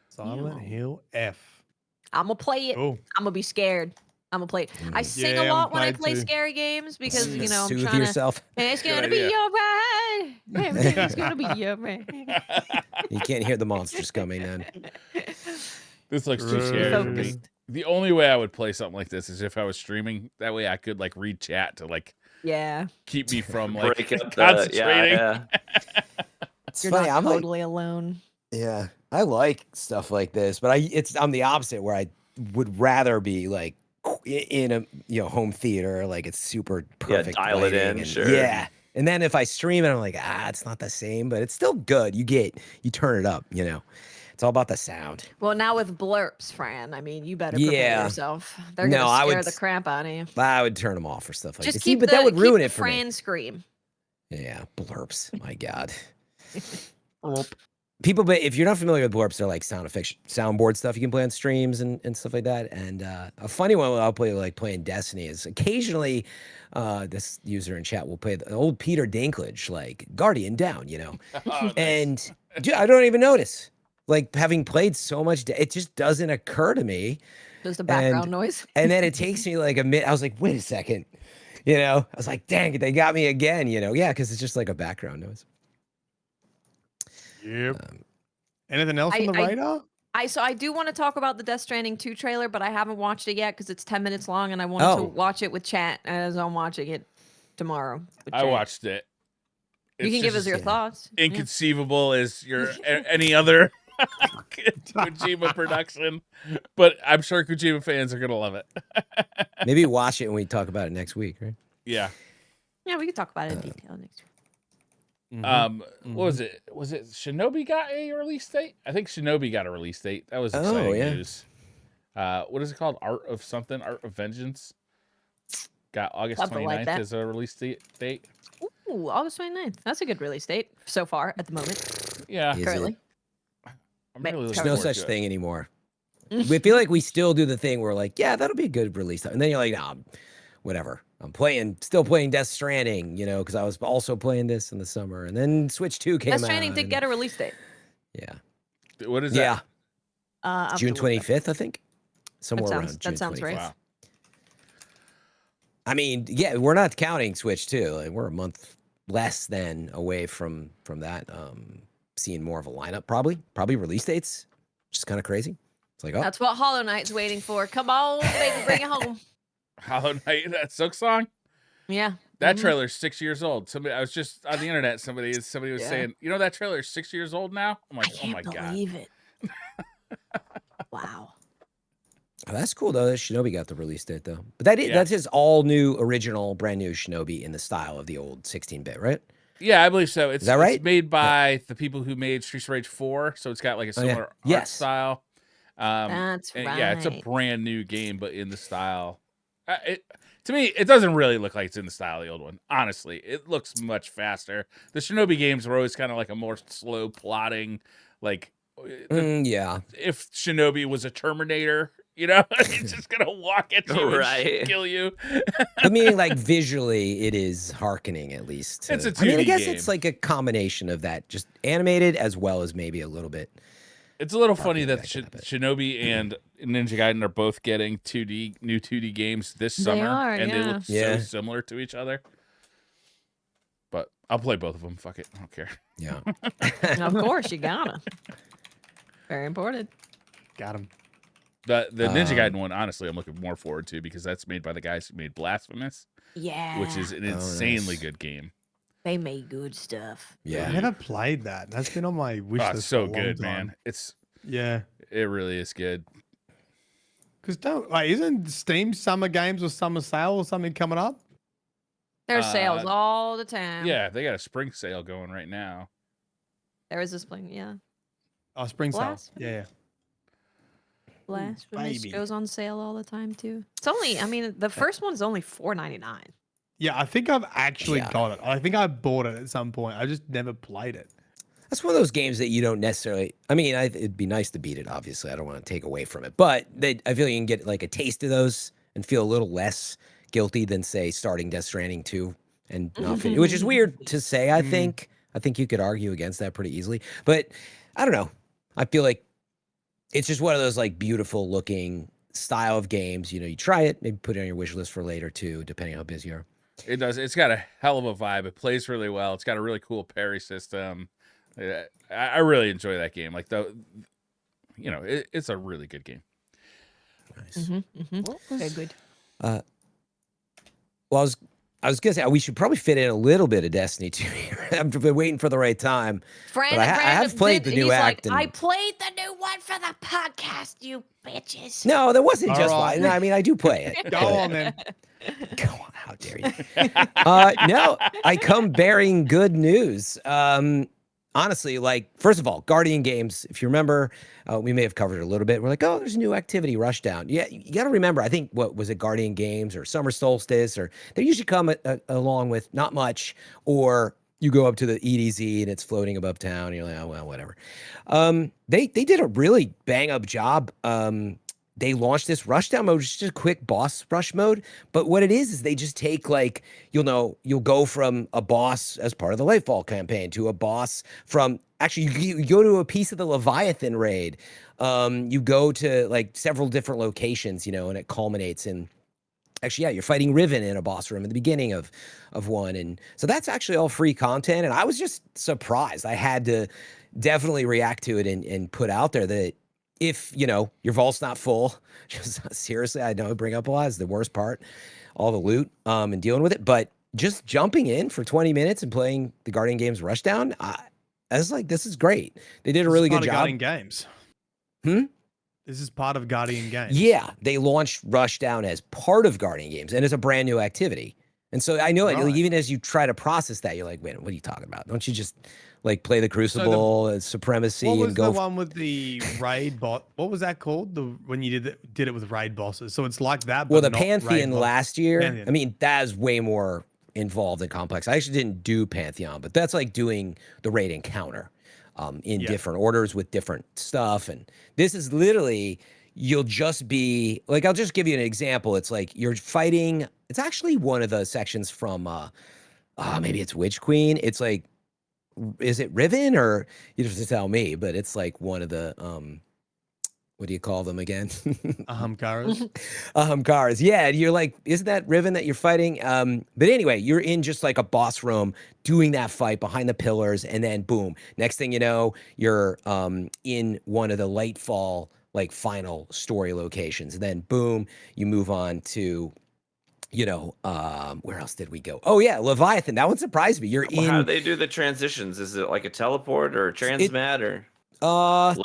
Silent Yeah. Hill F. I'm gonna play it. Cool. I'm gonna be scared. I'm gonna play it. I sing a Yeah, I'm lot when I played play too. scary games because I'm Soothe trying to. yourself. It's Good gonna be idea. alright. Everything's gonna be alright. You can't hear the monsters coming then. This looks too True. scary for me. Focused. The only way I would play something like this is if I was streaming. That way I could like read chat to like Yeah, keep me from like Break up the concentrating. yeah. It's you're funny. not I'm like, totally alone. yeah, I like stuff like this, but I'm the opposite where I would rather be like in a home theater, like it's super perfect. dial it lighting in, and, sure. Yeah. And then if I stream it, I'm like, it's not the same, but it's still good. You turn it up, It's all about the sound. Well, now with blurps, Fran, I mean, you better prepare Yeah. yourself. They're No, gonna I scare would the crap out of you. I would turn them off for stuff like Just this. keep But the, that would keep ruin the it for me. Fran scream. Yeah, blurps. My God. Blurp. People, but if you're not familiar with blurps, they're like sound effects, soundboard stuff you can play on streams and stuff like that. And a funny one I'll play like playing Destiny is occasionally this user in chat will play the old Peter Dinklage, like Guardian Down, Oh, nice. And dude, I don't even notice. Like having played so much, it just doesn't occur to me. Just a background noise. And then it takes me like a minute. I was like, wait a second. I was like, dang it, they got me again, Yeah, because it's just like a background noise. Yep. Anything else on the radar? So I do want to talk about the Death Stranding 2 trailer, but I haven't watched it yet because it's 10 minutes long and I wanted to watch it with chat as I'm watching it tomorrow. With I chat. watched it. You It's can give just us your thoughts. Yeah. inconceivable as your any other Kojima production, but I'm sure Kojima fans are gonna love it. Maybe watch it and we talk about it next week, right? Yeah. Yeah, we can talk about it in detail next week. What was it? Was it Shinobi got a release date? I think Shinobi got a release date. That was exciting news. What is it called? Art of something? Art of Vengeance. Got August Something 29th like that. as a release date. Ooh, August 29th. That's a good release date so far at the moment. Yeah. Is Currently. I'm really looking There's no forward such to it. thing anymore. We feel like we still do the thing where like, yeah, that'll be a good release. And then you're like, nah, whatever. I'm still playing Death Stranding, because I was also playing this in the summer. And then Switch 2 came out. Death Stranding did get a release date. Yeah. What is Yeah. I'll June have to look it up. 25th, I think. Somewhere around June that sounds 25th. right. Wow. I mean, yeah, we're not counting Switch 2. Like, we're a month less than away from that. Seeing more of a lineup, probably release dates, which is kind of crazy. It's like, That's what Hollow Knight's waiting for. Come on, baby, bring it home. Hollow Knight, that Silk Song. Yeah. That trailer's 6 years old. I was just on the internet. Somebody was saying, that trailer's 6 years old now. I'm like, I oh my can't god. believe it. Wow. oh, that's cool though. That Shinobi got the release date though. But that's his all new, original, brand new Shinobi in the style of the old 16-bit, right? Yeah, I believe so. Is that right? It's made by the people who made Streets of Rage 4, so it's got like a similar art style. That's and right. yeah, it's a brand new game, but in the style. To me, it doesn't really look like it's in the style of the old one. Honestly, it looks much faster. The Shinobi games were always kind of like a more slow plotting, like yeah. if Shinobi was a Terminator, it's just gonna walk at you and kill you. But meaning like visually, it is hearkening at least. It's a 2D I mean, I guess game. it's like a combination of that, just animated as well as maybe a little bit. It's a little funny that back up a bit. Shinobi and Ninja Gaiden are both getting new 2D games this summer, and they look so similar to each other. But I'll play both of them. Fuck it, I don't care. Yeah. Of course, you gotta. Very important. Got him. The Ninja Gaiden one, honestly, I'm looking more forward to because that's made by the guys who made Blasphemous, Yeah. which is an insanely good game. They made good stuff. Yeah. I never played that. That's been on my wish Oh, list. it's so for a long good, time. man. It really is good. Because isn't Steam summer games or summer sale or something coming up? There's sales all the time. Yeah, they got a spring sale going right now. There is this thing, yeah. Oh, spring sale. Blasphemous. Yeah. Blasphemous baby. goes on sale all the time too. It's only, the first one's only $4.99. Yeah, I think I've actually got it. I think I bought it at some point. I just never played it. That's one of those games that you don't necessarily. I mean, it'd be nice to beat it. Obviously, I don't want to take away from it, but I feel you can get like a taste of those and feel a little less guilty than say starting Death Stranding 2 and not finish, which is weird to say. I think you could argue against that pretty easily, but I don't know. I feel like it's just one of those like beautiful looking style of games. You know, you try it, maybe put it on your wish list for later too, depending on how busy you are. It does. It's got a hell of a vibe. It plays really well. It's got a really cool parry system. I really enjoy that game. Like it's a really good game. Nice. Very good. Well, I was gonna say we should probably fit in a little bit of Destiny 2 here. I've been waiting for the right time. Fran, but I have played the new act. I played the new one for the podcast, you bitches. No, there wasn't just right. one. No, I mean, I do play it. Go on then. Go on, how dare you? No, I come bearing good news. Honestly, like, first of all, Guardian Games, if you remember, we may have covered it a little bit. We're like, oh, there's a new activity, Rushdown. Yeah, you got to remember, I think, what was it, Guardian Games or Summer Solstice, or they usually come along with not much, or you go up to the EDZ and it's floating above town, and you're like, oh, well, whatever. They did a really bang-up job. They launched this Rushdown mode, which is just a quick boss rush mode. But what it is they just take, like, you'll go from a boss as part of the Lightfall campaign to a boss from, actually, you go to a piece of the Leviathan raid. You go to, like, several different locations, and it culminates in, actually, yeah, you're fighting Riven in a boss room at the beginning of one. And so that's actually all free content. And I was just surprised. I had to definitely react to it and put out there that if, your vault's not full, just seriously, I know I bring up a lot, is the worst part, all the loot and dealing with it. But just jumping in for 20 minutes and playing the Guardian Games Rushdown, I was like, this is great. They did a really good job. Guardian Games. This is part of Guardian Games. Yeah, they launched Rushdown as part of Guardian Games, and it's a brand new activity. And so I know, like, even as you try to process that, you're like, wait, what are you talking about? Don't you just like play the Crucible, Supremacy, what was and go? The one with the raid bot? What was that called? When you did it with raid bosses. So it's like that. But Well, the not Pantheon raid last year. Pantheon. I mean, that is way more involved and complex. I actually didn't do Pantheon, but that's like doing the raid encounter in different orders with different stuff. And this is literally, you'll just be like, I'll just give you an example. It's like you're fighting. It's actually one of the sections from maybe it's Witch Queen. It's like, is it Riven, or you have to tell me, but it's like one of the what do you call them again? Cars. Yeah, you're like, isn't that Riven that you're fighting? But anyway, you're in just like a boss room doing that fight behind the pillars, and then boom, next thing you know, you're in one of the Lightfall like final story locations, and then boom, you move on to, where else did we go? Oh yeah, Leviathan. That one surprised me. You're in. How do they do the transitions? Is it like a teleport or a transmat or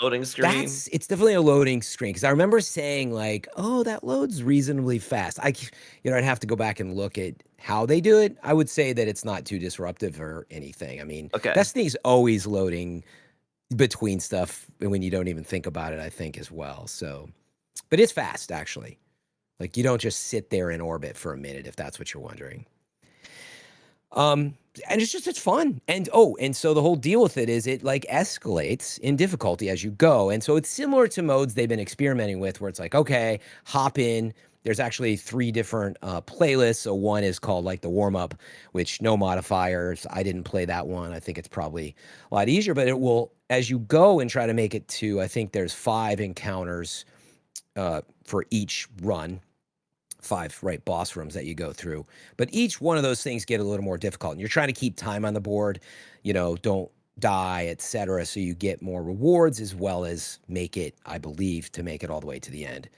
loading screen? It's definitely a loading screen, because I remember saying like, oh, that loads reasonably fast. I'd have to go back and look at how they do it. I would say that it's not too disruptive or anything. I mean, Destiny's always loading between stuff when you don't even think about it, I think, as well. So, but it's fast, actually. Like, you don't just sit there in orbit for a minute, if that's what you're wondering. And it's fun. And so the whole deal with it is it like escalates in difficulty as you go. And so it's similar to modes they've been experimenting with, where it's like, okay, hop in. There's actually 3 different playlists. So one is called like the warm up, which no modifiers. I didn't play that one. I think it's probably a lot easier, but it will, as you go and try to make it to, I think there's 5 encounters for each run. 5 boss rooms that you go through, but each one of those things get a little more difficult, and you're trying to keep time on the board, don't die, etc., so you get more rewards, as well as make it all the way to the end.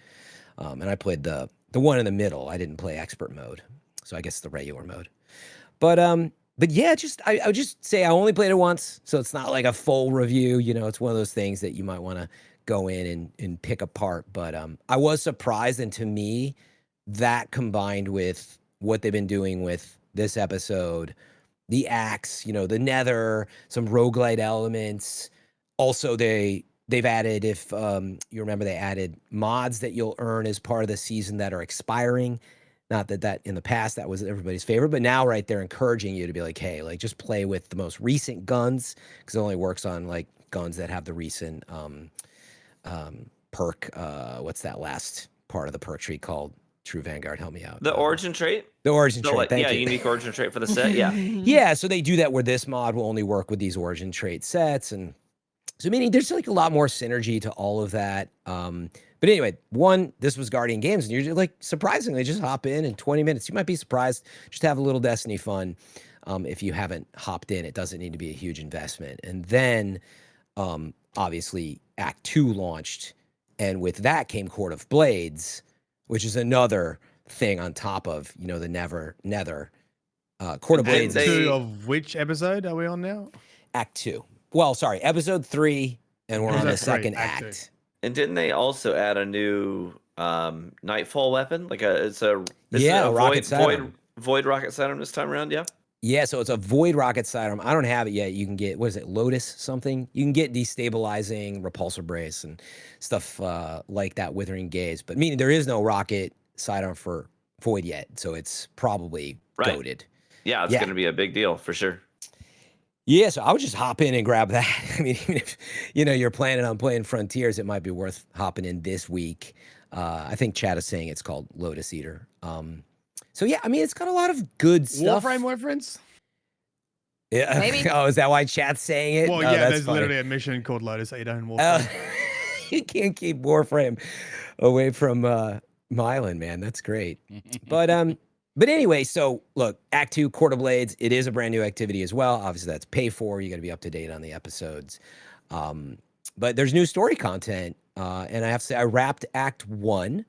And I played the one in the middle. I didn't play expert mode, so I guess the regular mode. But yeah, I would just say I only played it once, so it's not like a full review. It's one of those things that you might want to go in and pick apart. But I was surprised, and to me, that combined with what they've been doing with this episode, the axe, the nether, some roguelite elements. Also, they've added, if you remember, they added mods that you'll earn as part of the season that are expiring Not that in the past that was everybody's favorite, but now, right, they're encouraging you to be like, hey, like just play with the most recent guns because it only works on like guns that have the recent perk. What's that last part of the perk tree called? TrueVanguard, help me out. The origin trait? The origin So, trait. like, Thank yeah, you. unique origin trait for the set. Yeah. Yeah, so they do that where this mod will only work with these origin trait sets, and so meaning there's like a lot more synergy to all of that. But anyway, this was Guardian Games, and you're just, like surprisingly just hop in 20 minutes. You might be surprised. Just have a little Destiny fun. If you haven't hopped in, it doesn't need to be a huge investment. And then, obviously, Act 2 launched, and with that came Court of Blades, which is another thing on top of the Nether. Court of Blades. Act 2 of which episode are we on now? Act 2. Well, sorry, episode 3, and we're on the second Act act. 2. And didn't they also add a new Nightfall weapon? Like it's a rocket sidearm. void rocket sidearm this time around. Yeah. Yeah, so it's a void rocket sidearm. I don't have it yet. You can get, what is it, Lotus something? You can get destabilizing repulsor brace and stuff like that, withering gaze. But meaning there is no rocket sidearm for void yet, so it's probably goated. Yeah, it's going to be a big deal for sure. Yeah, so I would just hop in and grab that. I mean, even if you're planning on playing Frontiers, it might be worth hopping in this week. I think Chad is saying it's called Lotus Eater. So yeah, I mean, it's got a lot of good stuff. Warframe reference? Yeah. Maybe. Oh, is that why Chad's saying it? Well, yeah, there's literally a mission called Lotus that you don't Warframe. You can't keep Warframe away from Myelin, man. That's great. But anyway, so look, Act 2, Court of Blades, it is a brand new activity as well. Obviously, that's pay for. You got to be up to date on the episodes. But there's new story content. And I have to say, I wrapped Act 1.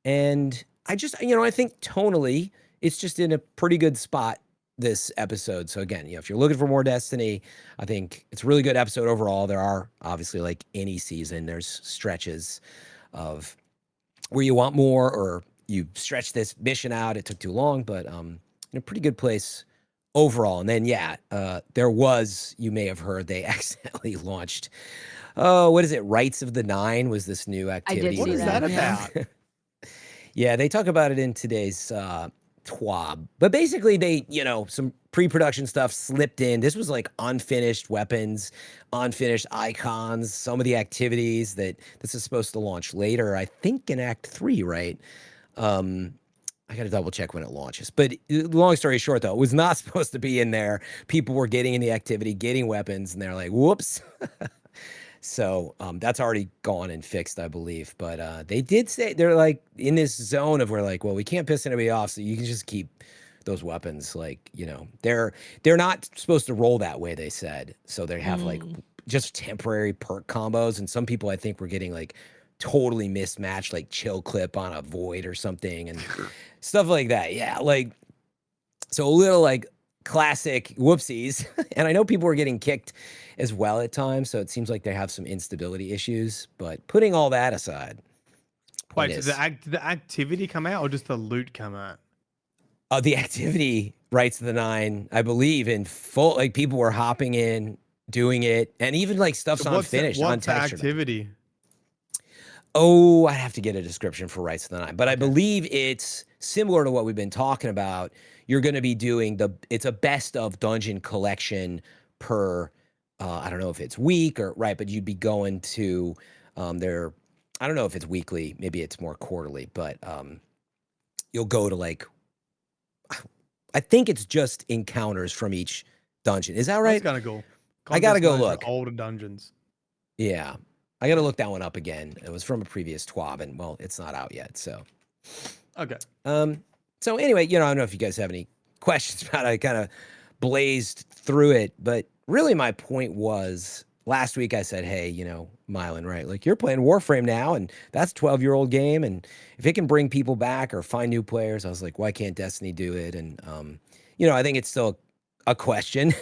And I just, I think tonally, it's just in a pretty good spot this episode. So again, if you're looking for more Destiny, I think it's a really good episode overall. There are obviously, like any season, there's stretches of where you want more or you stretch this mission out. It took too long, but in a pretty good place overall. And then, there was, you may have heard, they accidentally launched, what is it? Rites of the Nine was this new activity. What is that about? Yeah, they talk about it in today's TWAB. But basically, they, some pre-production stuff slipped in. This was like unfinished weapons, unfinished icons, some of the activities that this is supposed to launch later, I think in Act 3, right? I got to double check when it launches. But long story short, though, it was not supposed to be in there. People were getting in the activity, getting weapons, and they're like, whoops. So that's already gone and fixed, I believe. But they did say they're like in this zone of where like, well, we can't piss anybody off, so you can just keep those weapons. Like, they're not supposed to roll that way, they said. So they have like just temporary perk combos. And some people I think were getting like totally mismatched, like chill clip on a void or something and stuff like that. Yeah, like so a little like classic whoopsies. And I know people were getting kicked as well at times, so it seems like they have some instability issues. But putting all that aside, wait, did the activity come out or just the loot come out? The activity, Rites of the Nine, I believe, in full. Like people were hopping in, doing it, and even like stuff's unfinished, what's the untextured. activity? Oh, I have to get a description for Rites of the Nine, but I believe it's similar to what we've been talking about. You're going to be doing it's a best of dungeon collection per, I don't know if it's week or right, but you'd be going to I don't know if it's weekly, maybe it's more quarterly, but you'll go to like, I think it's just encounters from each dungeon. Is that right? That's kind of cool. I got to go look. Older dungeons. Yeah. I got to look that one up again. It was from a previous TWAB, and well, it's not out yet. So, okay. So anyway, I don't know if you guys have any questions about it. I kind of blazed through it, but really my point was last week I said, hey, Myelin, right? Like you're playing Warframe now, and that's a 12-year-old game, and if it can bring people back or find new players, I was like, why can't Destiny do it? And I think it's still a question,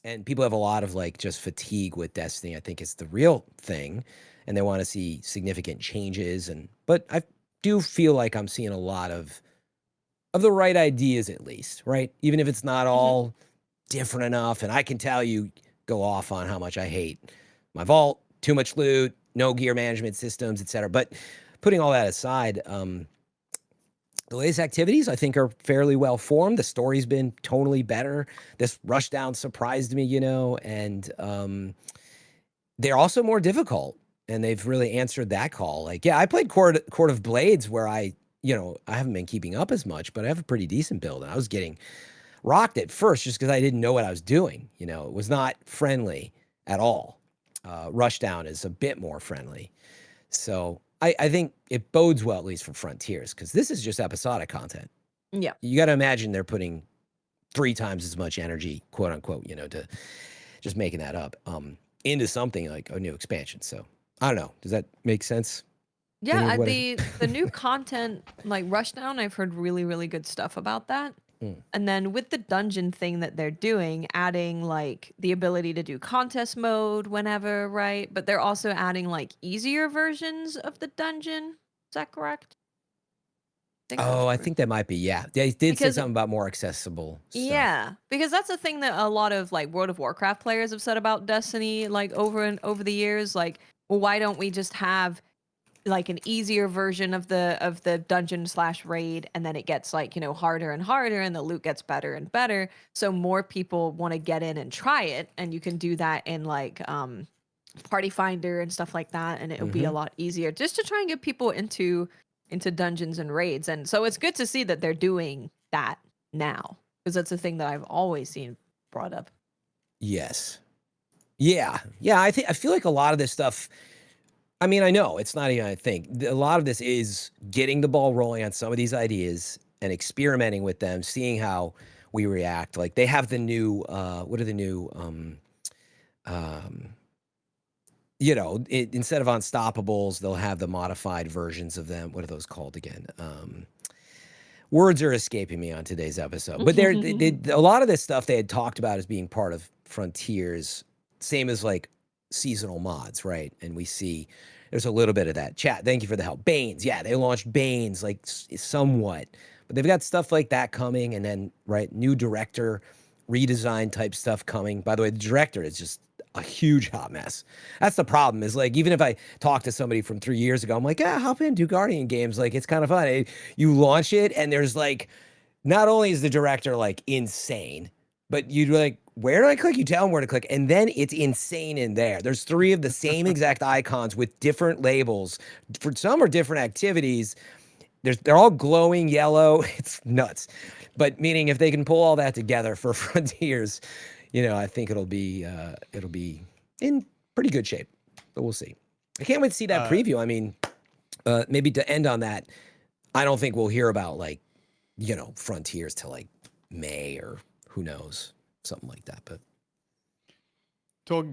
and people have a lot of like just fatigue with Destiny. I think it's the real thing, and they want to see significant changes. But I do feel like I'm seeing a lot of the right ideas, at least, right? Even if it's not all different enough. And I can tell you, go off on how much I hate my vault, too much loot, no gear management systems, etc. But putting all that aside, The latest activities, I think, are fairly well formed. The story's been tonally better. This rushdown surprised me, and they're also more difficult. And they've really answered that call. Like, yeah, I played Court of Blades where I haven't been keeping up as much, but I have a pretty decent build. And I was getting rocked at first just because I didn't know what I was doing. It was not friendly at all. Rushdown is a bit more friendly. So I think it bodes well, at least for Frontiers, because this is just episodic content. Yeah. You got to imagine they're putting 3 times as much energy, quote unquote, to just making that up, into something like a new expansion. So I don't know. Does that make sense? Yeah, the new content like Rushdown, I've heard really, really good stuff about that. And then with the dungeon thing that they're doing, adding like the ability to do contest mode whenever, right? But they're also adding like easier versions of the dungeon. Is that correct? I think that might be, yeah. They did say something about more accessible stuff. Yeah, because that's the thing that a lot of like World of Warcraft players have said about Destiny, like over the years. Like, well, why don't we just have like an easier version of the dungeon / raid, and then it gets like harder and harder, and the loot gets better and better, so more people want to get in and try it, and you can do that in like Party Finder and stuff like that, and it'll be a lot easier just to try and get people into dungeons and raids. And so it's good to see that they're doing that now, because that's a thing that I've always seen brought up. Yes. Yeah. I feel like a lot of this stuff, I mean, I know it's not even, I think a lot of this is getting the ball rolling on some of these ideas and experimenting with them, seeing how we react. Like they have the new, what are the new, instead of Unstoppables, they'll have the modified versions of them. What are those called again? Words are escaping me on today's episode. But a lot of this stuff they had talked about as being part of Frontiers, same as like seasonal mods, right? And we see there's a little bit of that. Chat, thank you for the help. Banes, yeah, they launched Banes like somewhat. But they've got stuff like that coming, and then, right, new director redesign type stuff coming. By the way, the director is just a huge hot mess. That's the problem, is like, even if I talk to somebody from 3 years ago, I'm like, hop in, do Guardian games. Like, it's kind of fun. You launch it, and there's like, not only is the director like insane, but you'd like, where do I click? You tell them where to click, and then it's insane in there. There's 3 of the same exact icons with different labels. For some are different activities. They're all glowing yellow. It's nuts. But meaning, if they can pull all that together for Frontiers, I think it'll be in pretty good shape. But we'll see. I can't wait to see that preview. I mean, maybe to end on that, I don't think we'll hear about like, Frontiers till like May or who knows, something like that. But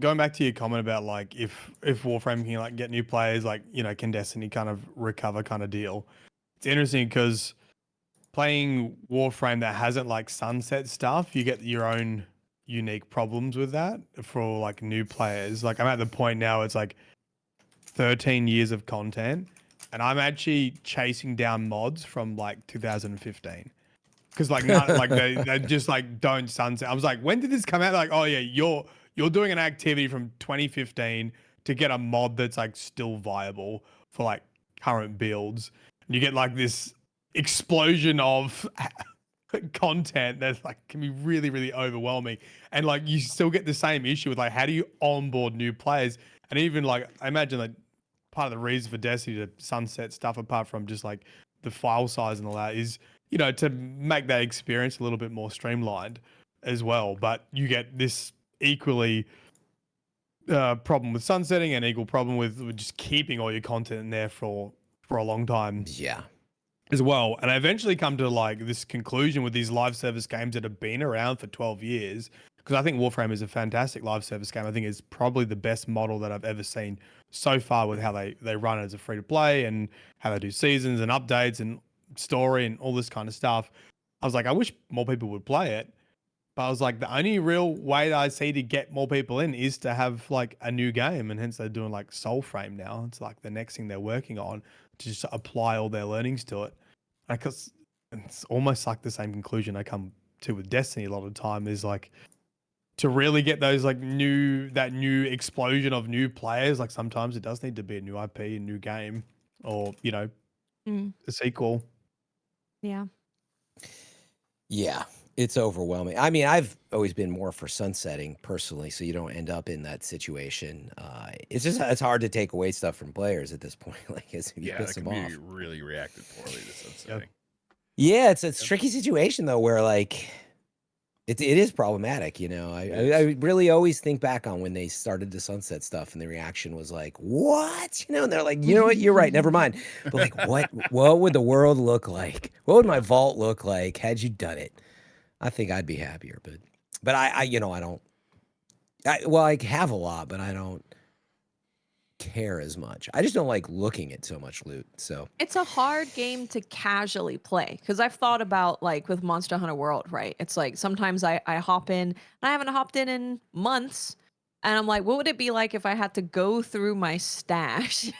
going back to your comment about like if Warframe can like get new players, like can Destiny kind of recover kind of deal. It's interesting because playing Warframe that hasn't like sunset stuff, you get your own unique problems with that for like new players. Like I'm at the point now, it's like 13 years of content, and I'm actually chasing down mods from like 2015. Because like they just like don't sunset. I was like, when did this come out? Like, oh yeah, you're doing an activity from 2015 to get a mod that's like still viable for like current builds. And you get like this explosion of content that's like can be really, really overwhelming. And like you still get the same issue with like how do you onboard new players? And even like I imagine like part of the reason for Destiny to sunset stuff, apart from just like the file size and all that, is to make that experience a little bit more streamlined as well. But you get this equally problem with sunsetting and equal problem with just keeping all your content in there for a long time. Yeah. As well. And I eventually come to like this conclusion with these live service games that have been around for 12 years, because I think Warframe is a fantastic live service game. I think it's probably the best model that I've ever seen so far with how they run it as a free to play and how they do seasons and updates and story and all this kind of stuff. I was like, I wish more people would play it. But I was like, the only real way that I see to get more people in is to have like a new game. And hence they're doing like Soulframe now. It's like the next thing they're working on to just apply all their learnings to it. Because it's almost like the same conclusion I come to with Destiny a lot of the time, is like to really get those like new explosion of new players. Like sometimes it does need to be a new IP, a new game, or a sequel. Yeah. Yeah, it's overwhelming. I mean, I've always been more for sunsetting personally, so you don't end up in that situation. It's hard to take away stuff from players at this point. Like, if you Yeah, piss that them can be off. really reacted poorly to sunsetting. Yeah, it's a tricky situation though, where like it is problematic. You know, I really always think back on when they started the sunset stuff, and the reaction was like, "What?" You know, and they're like, "You know what? You're right. Never mind." But like, what would the world look like? What would my vault look like had you done it? I think I'd be happier, but I you know, I don't. Well, I have a lot, but I don't care as much. I just don't like looking at so much loot. So It's a hard game to casually play because I've thought about like with Monster Hunter World, right? It's like sometimes I hop in and I haven't hopped in months. And I'm like, what would it be like if I had to go through my stash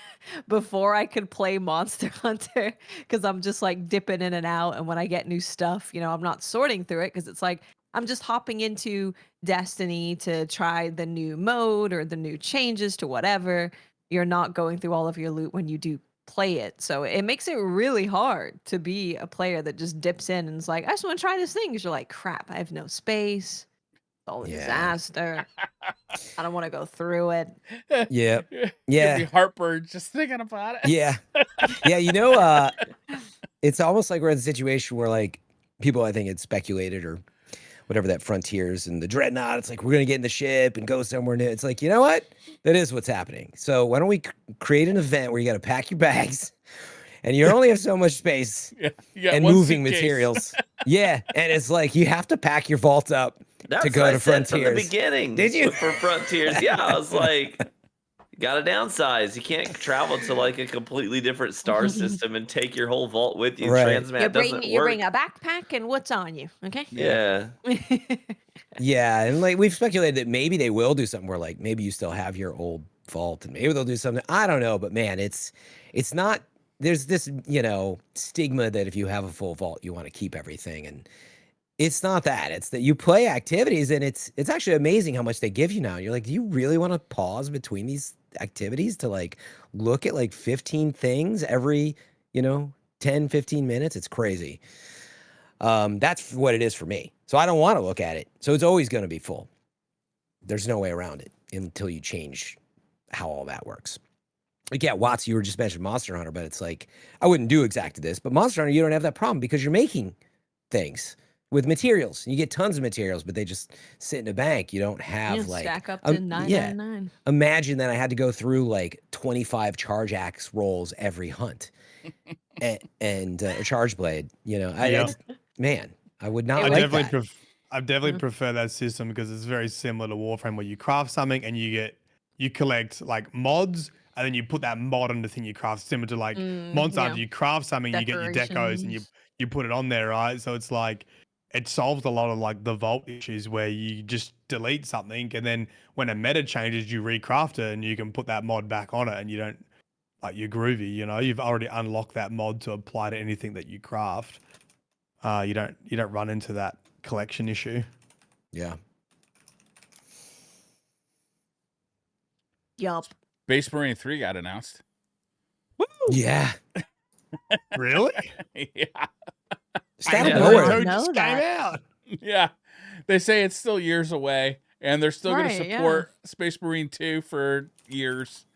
before I could play Monster Hunter? Because I'm just like dipping in and out. And when I get new stuff, I'm not sorting through it because it's like I'm just hopping into Destiny to try the new mode or the new changes to whatever. You're not going through all of your loot when you do play it. So it makes it really hard to be a player that just dips in and is like, I just want to try this thing. Because you're like, crap, I have no space. It's all a disaster. I don't want to go through it. Yeah. Give Yeah. me heartburn just thinking about it. Yeah. Yeah, it's almost like we're in a situation where like people I think had speculated or whatever that Frontiers and the Dreadnought, it's like we're gonna get in the ship and go somewhere new. It's like, you know what? That is what's happening. So why don't we create an event where you gotta pack your bags and you only have so much space and moving materials. Yeah. And it's like you have to pack your vault up to go to Frontiers. From the beginning. Did you? For Frontiers, yeah. I was like, you gotta downsize. You can't travel to like a completely different star system and take your whole vault with you. Right. Transmat doesn't work. You bring a backpack and what's on you, okay? Yeah. Yeah, and like we've speculated that maybe they will do something where like maybe you still have your old vault and maybe they'll do something. I don't know, but man, it's not. There's this stigma that if you have a full vault, you want to keep everything, and it's not that. It's that you play activities, and it's actually amazing how much they give you now. You're like, do you really want to pause between these activities to like look at like 15 things every 10, 15 minutes? It's crazy. That's what it is for me. So I don't want to look at it. So it's always going to be full. There's no way around it until you change how all that works. Like, yeah, Watts, you were just mentioning Monster Hunter, but it's like, I wouldn't do exactly this, but Monster Hunter, you don't have that problem because you're making things with materials. You get tons of materials, but they just sit in a bank. You don't have like stack up to 999. Imagine that I had to go through like 25 charge axe rolls every hunt and a charge blade. Man, I would not like that. I definitely prefer that system because it's very similar to Warframe, where you craft something and you collect like mods, and then you put that mod on the thing you craft. Similar to like Monster Hunter, you craft something, you get your decos, and you put it on there, right? So it's like it solves a lot of like the vault issues where you just delete something, and then when a meta changes, you recraft it, and you can put that mod back on it, and you don't like you're groovy. You've already unlocked that mod to apply to anything that you craft. You don't run into that collection issue. Yeah. Yup. Space Marine 3 got announced. Woo! Yeah. Really? Yeah. I know just came out. Yeah. They say it's still years away, and they're still going to support Space Marine 2 for years.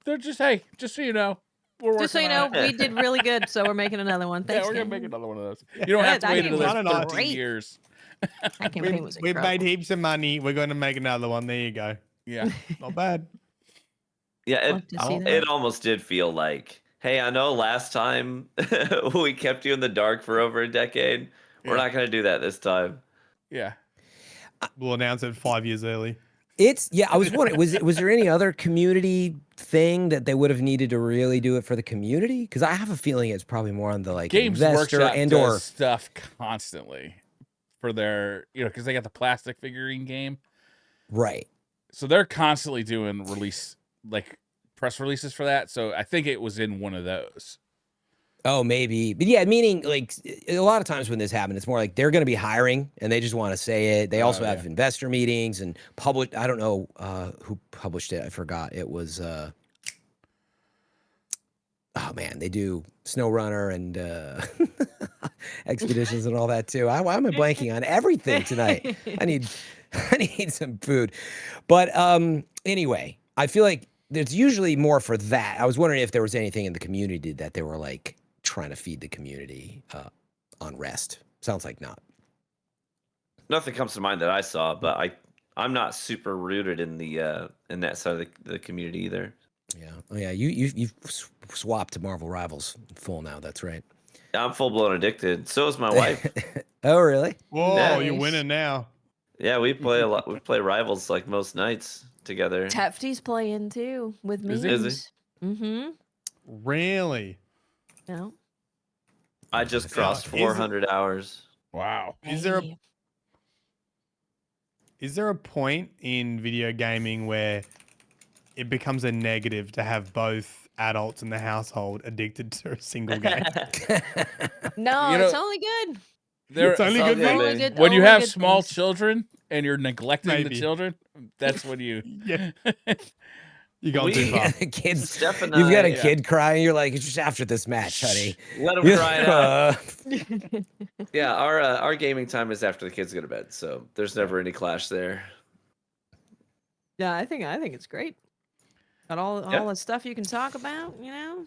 They're just, hey, just so you know, we're working just so you know, we did really good, so we're making another one. Thanks, we're going to make another one of those. You don't have to wait another 13 years. That campaign was We've made heaps of money. We're going to make another one. There you go. Yeah. Not bad. Yeah, it almost did feel like, hey, I know last time we kept you in the dark for over a decade. We're not going to do that this time. Yeah. We'll announce it 5 years early. I was wondering, was there any other community thing that they would have needed to really do it for the community? Because I have a feeling it's probably more on the like Games investor Workshop and does or stuff constantly for their, because they got the plastic figurine game. Right. So they're constantly doing press releases for that. So I think it was in one of those. Oh, maybe. But yeah, meaning like a lot of times when this happened, it's more like they're going to be hiring and they just want to say it. They also have investor meetings and public. I don't know who published it. I forgot. It was oh man, they do SnowRunner and expeditions and all that too. Why am I blanking on everything tonight? I need some food. But anyway, I feel like there's usually more for that. I was wondering if there was anything in the community that they were like trying to feed the community on Rest. Sounds like not. Nothing comes to mind that I saw, but I'm not super rooted in the in that side of the community either. Yeah. Oh yeah. You've swapped to Marvel Rivals full now. That's right. I'm full blown addicted. So is my wife. Oh really? Whoa, Yeah. you're winning now. Yeah, we play a lot. We play Rivals like most nights together. Tefty's playing too with me. Is he? Is Mm-hmm. Really? Yeah. I just crossed Is- 400 hours. Wow. Is there a Hey. Is there a point in video gaming where it becomes a negative to have both adults in the household addicted to a single game? No, You know, it's only good. There, It's only all good, good, mate? Only baby. good. when you only have good small things. children and you're neglecting the Maybe. children, that's when you. Yeah. You got We- too Yeah, far. the kids. Steph and You've got a I- kid crying. You're like, it's just after this match, honey. Let them cry it out. Yeah, our gaming time is after the kids go to bed, so there's never any clash there. Yeah, I think it's great. Got all Yeah. the stuff you can talk about, you know.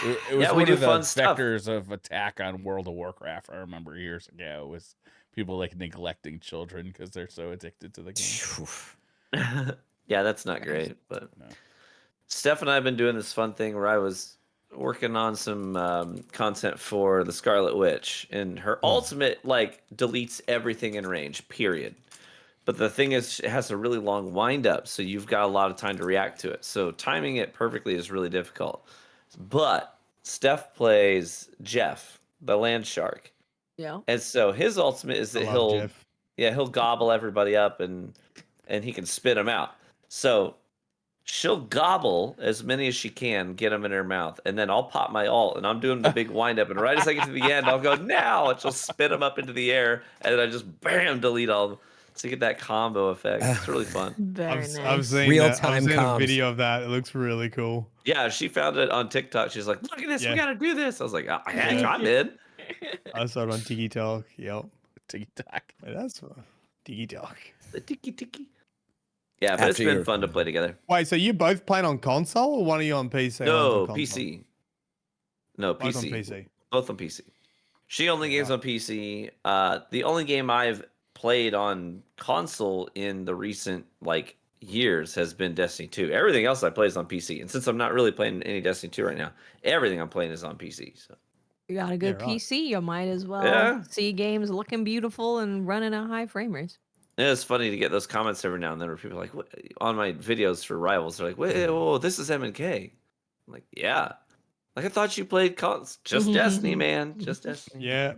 It was Yeah, we one do of the fun stuff. vectors of attack on World of Warcraft. I remember years ago was people like neglecting children because they're so addicted to the game. Yeah, that's not great, but No. Steph and I have been doing this fun thing where I was working on some content for the Scarlet Witch, and her ultimate like deletes everything in range, period. But the thing is, it has a really long wind up, so you've got a lot of time to react to it. So timing it perfectly is really difficult. But Steph plays Jeff, the land shark, Yeah. and so his ultimate is I that love Jeff. he'll gobble everybody up and he can spit them out. So she'll gobble as many as she can, get them in her mouth, and then I'll pop my ult, and I'm doing the big wind up, and right as I get to the end, I'll go now, and she'll spit them up into the air, and then I just bam delete all of them. So you get that combo effect. It's really fun. Very I've nice. seen Real-time I've seen comms. a video of that. It looks really cool. Yeah, she found it on TikTok. She's like, "Look at this, Yeah. we gotta do this." I was like, "Oh, Yeah. I'm in." I saw it on TikTok. Yep. TikTok. Wait, that's TikTok. The tiki tiki. Yeah, but it's After been you're- fun to play together. Wait, so you both playing on console or one of you on PC? No, one's on console? PC. No, Both on PC. PC. Both on PC. She only games Right. on PC. The only game I've played on console in the recent like years has been Destiny 2. Everything else I play is on PC. And since I'm not really playing any Destiny 2 right now, everything I'm playing is on PC. So You got a good Yeah, right. PC. You might as well Yeah. see games looking beautiful and running at high frame rates. it's funny to get those comments every now and then where people are like, what, on my videos for Rivals, they're like, wait, whoa, this is M&K. I'm like, yeah. Like I thought you played just Destiny, man. Just Destiny. Yeah.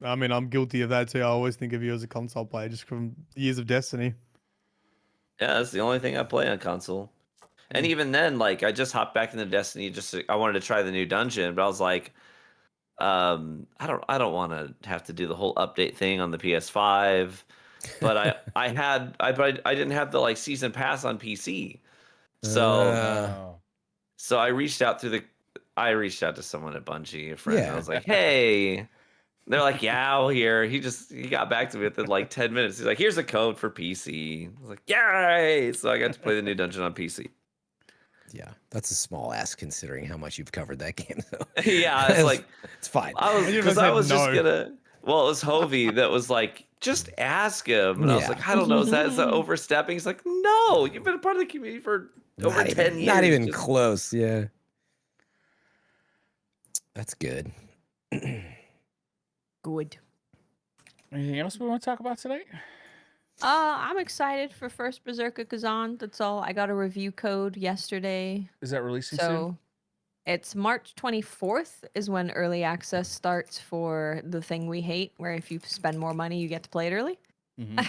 I mean, I'm guilty of that too. I always think of you as a console player just from years of Destiny. Yeah, that's the only thing I play on console. And even then, like I just hopped back into Destiny I wanted to try the new dungeon, but I was like, I don't want to have to do the whole update thing on the PS5. But I didn't have the like season pass on PC. So so I reached out to someone at Bungie, a friend. And I Yeah. was like, hey. They're like, yeah, I'll hear. He got back to me within like 10 minutes. He's like, here's a code for PC. I was like, yay! So I got to play the new dungeon on PC. Yeah, that's a small ask considering how much you've covered that game. So Yeah, it's like it's fine. because I I was said just no. gonna. Well, it was Hovey that was like, just ask him, and I was Yeah. like, I don't know, is that overstepping? He's like, no, you've been a part of the community for over 10 years. Not even Just- close. Yeah, that's good. Good. Anything else we want to talk about today? I'm excited for First Berserker Kazan. That's all. I got a review code yesterday. Is that releasing soon? So it's March 24th is when early access starts for the thing we hate, where if you spend more money, you get to play it early. Mhm.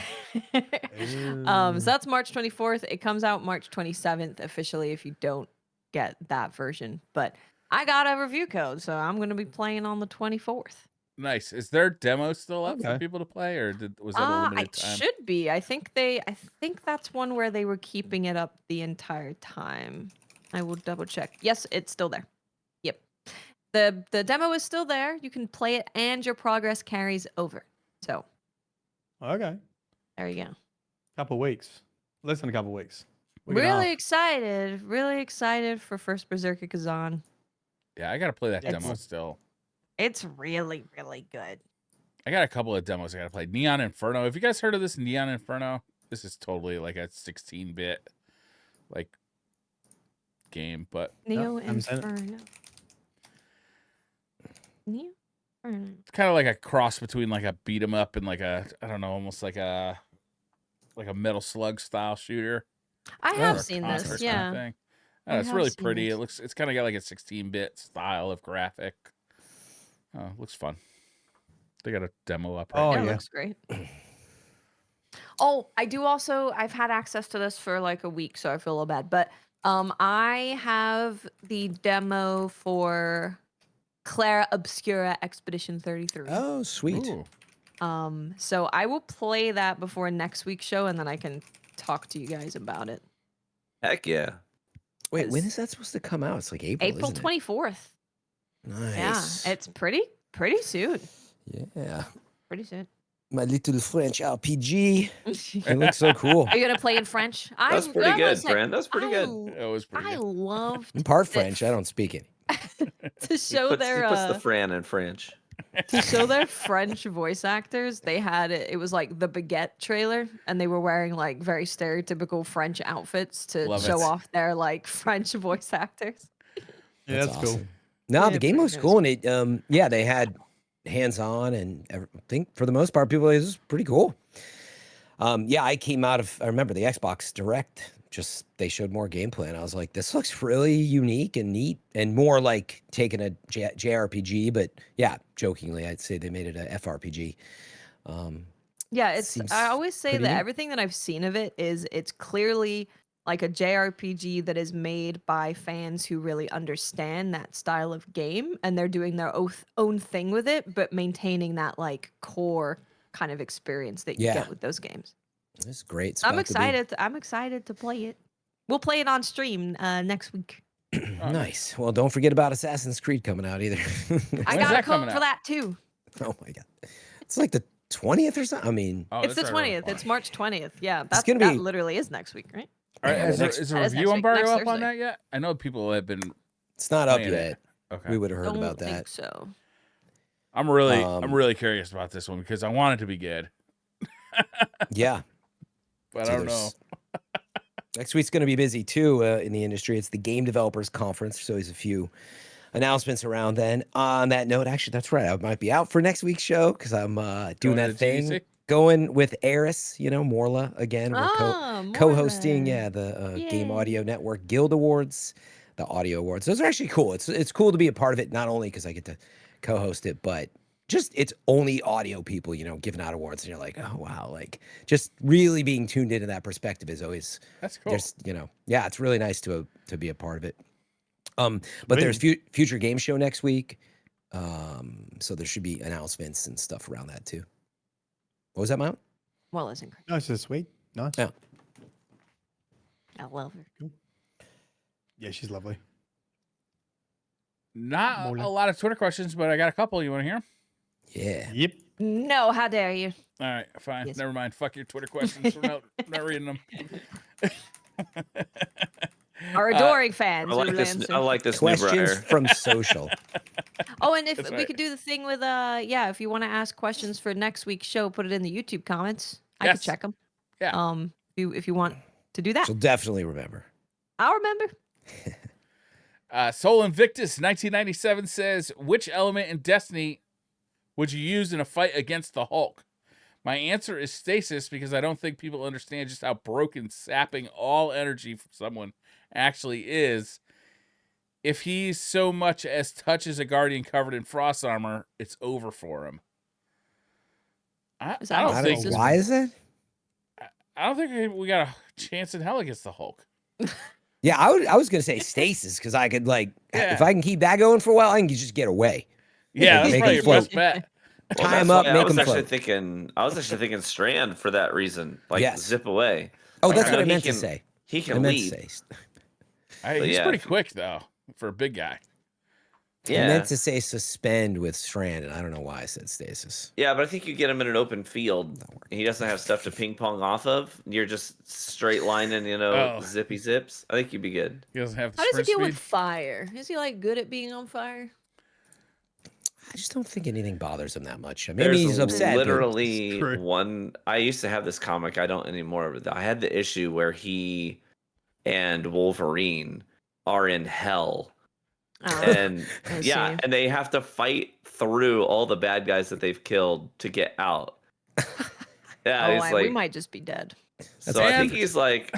So that's March 24th. It comes out March 27th officially if you don't get that version. But I got a review code, so I'm going to be playing on the 24th. Nice. Is their demo still up for Okay. people to play, or was that a It limited time? should be. I think that's one where they were keeping it up the entire time. I will double check. Yes, it's still there. The demo is still there. You can play it, and your progress carries over. So Okay. there you go. Couple weeks. Less than a couple weeks. Week and a Really half. excited. Really excited for First Berserker Kazan. Yeah, I gotta play that Yeah, demo cool. still. It's really, really good. I got a couple of demos I gotta play. Neon Inferno. Have you guys heard of this Neon Inferno? This is totally like a 16-bit like game, but Neo haven't seen it. Inferno. Neo Inferno. it's kind of like a cross between like a beat 'em up and like a, I don't know, almost like a Metal Slug style shooter. I or have a seen Conquer this. kind of Yeah. thing. I It's have really seen pretty. this. It's kind of got like a 16-bit style of graphic. Oh, it looks fun. They got a demo up right Oh, Yeah, now. it yeah. looks great. Oh, I do also. I've had access to this for like a week, so I feel a little bad. But I have the demo for Clara Obscura Expedition 33. Oh, sweet. Ooh. So I will play that before next week's show, and then I can talk to you guys about it. Heck yeah. Wait, when Is- is that supposed to come out? It's like April, April isn't 24th. it? Nice. Yeah, it's pretty soon. Yeah. Pretty soon. My little French RPG. It looks so cool. Are you gonna play in French? That's pretty I gotta good, say, Fran. That's pretty good. It was pretty I good. love I'm part that- French. I don't speak it. to show He their puts the Fran in French. to show their French voice actors. They had it was like the Baguette trailer, and they were wearing like very stereotypical French outfits to Love show it. off their like French voice actors. Yeah, that's cool. awesome. No, Yeah, the game pretty looks nice. cool, and it yeah, they had hands-on, and I think for the most part, people, it was pretty cool. Yeah, I remember the Xbox Direct. Just they showed more gameplay, and I was like, this looks really unique and neat, and more like taking a JRPG. But yeah, jokingly, I'd say they made it a FRPG. Yeah, Seems I always say pretty that neat. everything that I've seen of it is it's clearly like a JRPG that is made by fans who really understand that style of game, and they're doing their own thing with it, but maintaining that like core kind of experience that you Yeah. get with those games. It's great. It's I'm about to be- excited. I'm excited to play it. We'll play it on stream next week. Nice. Well, don't forget about Assassin's Creed coming out either. I When's got a that code coming for out? that too. Oh my god, it's like the 20th or something. I mean, Oh, It's the that's right around 20th. the It's corner. March 20th. Yeah, It's gonna that be- literally is next week, right? All right, Yeah, is the next- a that is review next week, embargo next up on Thursday. that yet? I know people have been it's not up playing yet. it. Okay. We would have heard Don't about think that. so. I'm Um, really curious about this one because I want it to be good, Yeah. but So I don't know. there's- Next week's going to be busy too in the industry. It's the Game Developers Conference. So there's a few announcements around then. On that note, actually, that's right. I might be out for next week's show because I'm doing Going to that the thing. GDC? Going with Eris, Morla again. We're co-hosting, the Game Yay. Audio Network Guild Awards, the Audio Awards. Those are actually cool. It's cool to be a part of it, not only because I get to co-host it, but just it's only audio people, giving out awards, and you're like, oh wow, like just really being tuned into that perspective is always That's cool. there's yeah, it's really nice to be a part of it. But there's future game show next week, so there should be announcements and stuff around that too. What was that, Mount? Well, isn't No, it's just sweet. Nice. Yeah. I love her. Yeah, she's lovely. Not Mola. a lot of Twitter questions, but I got a couple. You want to hear 'em? Yeah. Yep. No, how dare you? All right, fine. Yes. Never mind. Fuck your Twitter questions. We're not reading them. Our adoring fans. I like will this. answer. I like this new Questions Briar. from social. Oh, and if That's we right. could do the thing with if you want to ask questions for next week's show, put it in the YouTube comments. I Yes. could check them. Yeah. If you want to do that, She'll definitely remember. I'll remember. Soul Invictus 1997 says, which element in Destiny would you use in a fight against the Hulk? My answer is stasis because I don't think people understand just how broken sapping all energy from someone actually is. If he so much as touches a guardian covered in frost armor, it's over for him. I Is that don't how I think don't know. stasis Why is that? I don't think we got a chance in hell against the Hulk. Yeah, I was gonna say stasis because I could if Yeah. I can keep that going for a while, I can just get away. Yeah, Like, that's make probably him your float. best bet. Well, Tie 'em that's up, why make I was 'em actually float. thinking. I was actually thinking Strand for that reason. Like Yes. zip away. Oh, Like, that's I what know I meant he to can- say. He I can meant to lead. say. But He's yeah, pretty if- quick though for a big guy. I meant Yeah. to say suspend with strand, and I don't know why I said stasis. Yeah, but I think you get him in an open field, and he doesn't have stuff to ping pong off of. You're just straight lining, Oh. zippy zips. I think you'd be good. He doesn't have the How does he sprint deal speed. with fire? Is he like good at being on fire? I just don't think anything bothers him that much. Maybe There's he's upset. but- literally True. one. I used to have this comic. I don't anymore. But I had the issue where he and Wolverine are in hell, Oh, and I yeah, see. and they have to fight through all the bad guys that they've killed to get out. Yeah, Oh, he's we like. might just be dead. So I think And- he's like,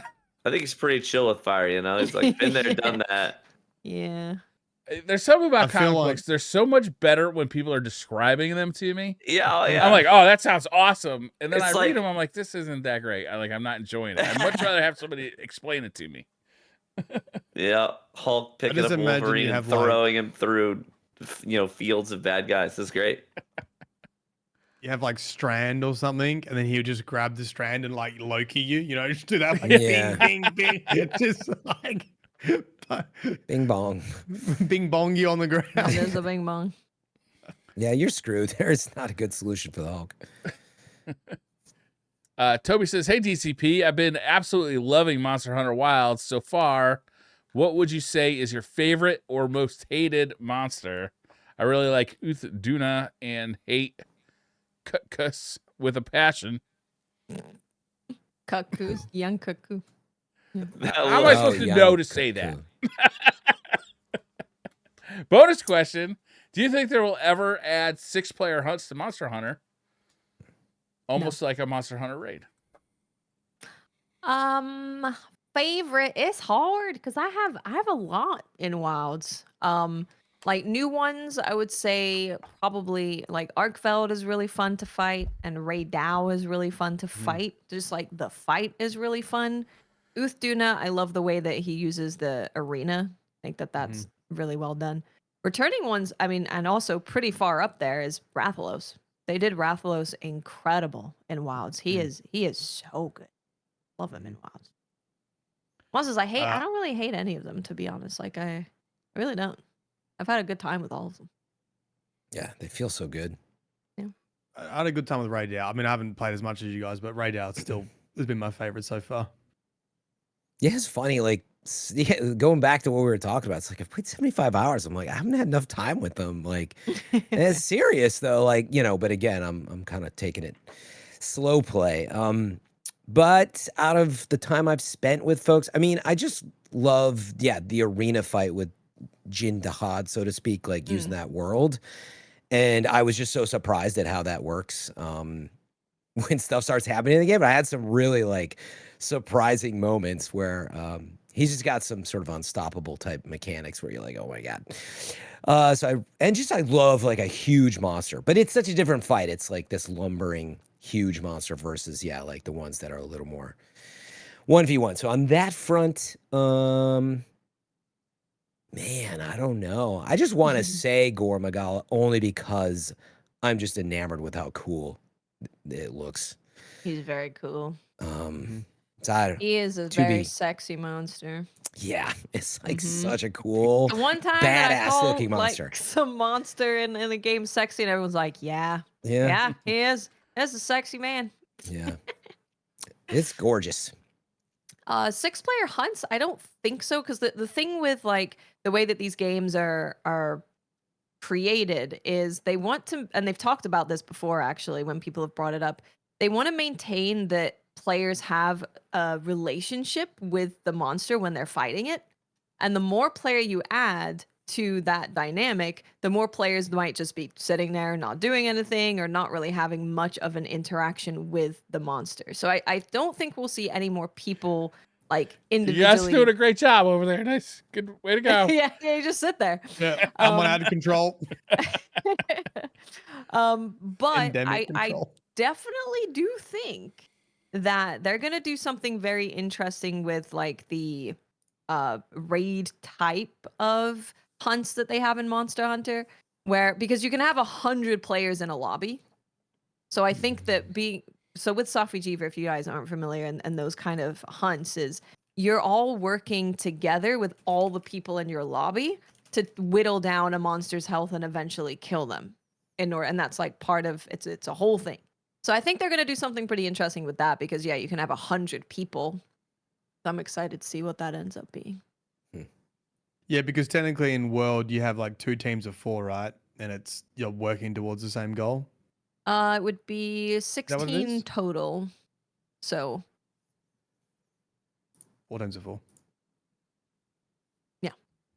I think he's pretty chill with fire. He's like been there, done that. Yeah. There's something about I feel comic like- books. They're so much better when people are describing them to me. Yeah, oh, yeah. I'm like, oh, that sounds awesome, and then It's I like- read them. I'm like, this isn't that great. I'm not enjoying it. I'd much rather have somebody explain it to me. Yeah, Hulk picking just up imagine you Wolverine and have, like- throwing him through, fields of bad guys. This is great. You have like strand or something, and then he'll just grab the strand and like Loki you, just do that like Yeah. bing, bing, bing. Just like Bing bong. bing bong you on the ground. There's a bing bong. Yeah, you're screwed. There's not a good solution for the Hulk. Toby says, "Hey DCP, I've been absolutely loving Monster Hunter Wilds so far. What would you say is your favorite or most hated monster? I really like Duna and hate Kutkus with a passion. Cuckoos. Young cuckoo. How am I supposed to know to say that? Bonus question: do you think there will ever add 6-player hunts to Monster Hunter? Almost like a Monster Hunter raid. Favorite is hard because I have a lot in Wilds. Like new ones, I would say probably like Arkfeld is really fun to fight, and Ray Dow is really fun to fight. Just like the fight is really fun. Duna, I love the way that he uses the arena. I think that's really well done. Returning ones, I mean, and also pretty far up there is Rathalos. They did Rathalos incredible in Wilds. He is so good. Love him in Wilds. Monsters I hate, I don't really hate any of them, to be honest. Like I really don't. I've had a good time with all of them. Yeah, they feel so good. I had a good time with Ray Dow. I mean, I haven't played as much as you guys, but Ray Dow still has been my favorite so far. Yeah, it's funny. Like going back to what we were talking about, it's like I've played 75 hours. I'm like, I haven't had enough time with them. Like, and it's serious though. Like, but again, I'm kind of taking it slow play. But out of the time I've spent with folks, I mean, I just love, the arena fight with Jin Dahad, so to speak, like using that world. And I was just so surprised at how that works when stuff starts happening in the game. But I had some really like surprising moments where he's just got some sort of unstoppable type mechanics where you're like, oh my God. I love like a huge monster, but it's such a different fight. It's like this lumbering huge monster versus like the ones that are a little more 1v1. So on that front, man, I don't know. I just want to say Gore Magala only because I'm just enamored with how cool it looks. He's very cool. He is a very sexy monster. Yeah, it's like such a cool, The one time that I badass called looking monster. like some monster in the game sexy, and everyone's like, yeah, he is. That's a sexy man. Yeah. It's gorgeous. 6-player hunts, I don't think so, because the thing with like the way that these games are created is they want to, and they've talked about this before actually when people have brought it up, they want to maintain that players have a relationship with the monster when they're fighting it. And the more player you add to that dynamic, the more players might just be sitting there not doing anything or not really having much of an interaction with the monster. So I don't think we'll see any more people like individually. You guys doing a great job over there. Nice. Good way to go. yeah, you just sit there. Yeah, I'm out of control. But Endemic I control. definitely do think that they're gonna do something very interesting with like the raid type of hunts that they have in Monster Hunter, where because you can have 100 players in a lobby. So I think that with Software Jeever, if you guys aren't familiar, and those kind of hunts is you're all working together with all the people in your lobby. to whittle down a monster's health and eventually kill them. And that's like part of it's a whole thing. So I think they're gonna do something pretty interesting with that because yeah, you can have 100 people. So I'm excited to see what that ends up being. Yeah, because technically in World you have like 2 teams of 4, right? And you're working towards the same goal. It would be that what it 16 is? total. So 4 times of 4. yeah,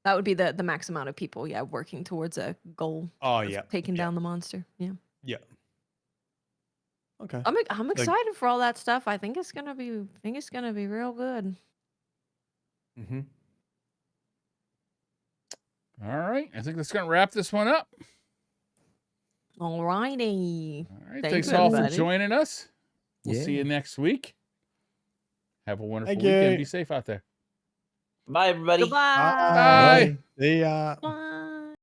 that would be the max amount of people. Yeah, working towards a goal. Oh of yeah. taking down the monster. Yeah. Yeah. Okay. I'm excited for all that stuff. I think it's gonna be real good. Mm-hmm. All right. I think that's going to wrap this one up. Alrighty. All right. Thank Thanks you, all for everybody. joining us. We'll see Yeah. you next week. Have a wonderful Thank weekend. you. Be safe out there. Bye, everybody. Goodbye. Bye. See ya. Bye.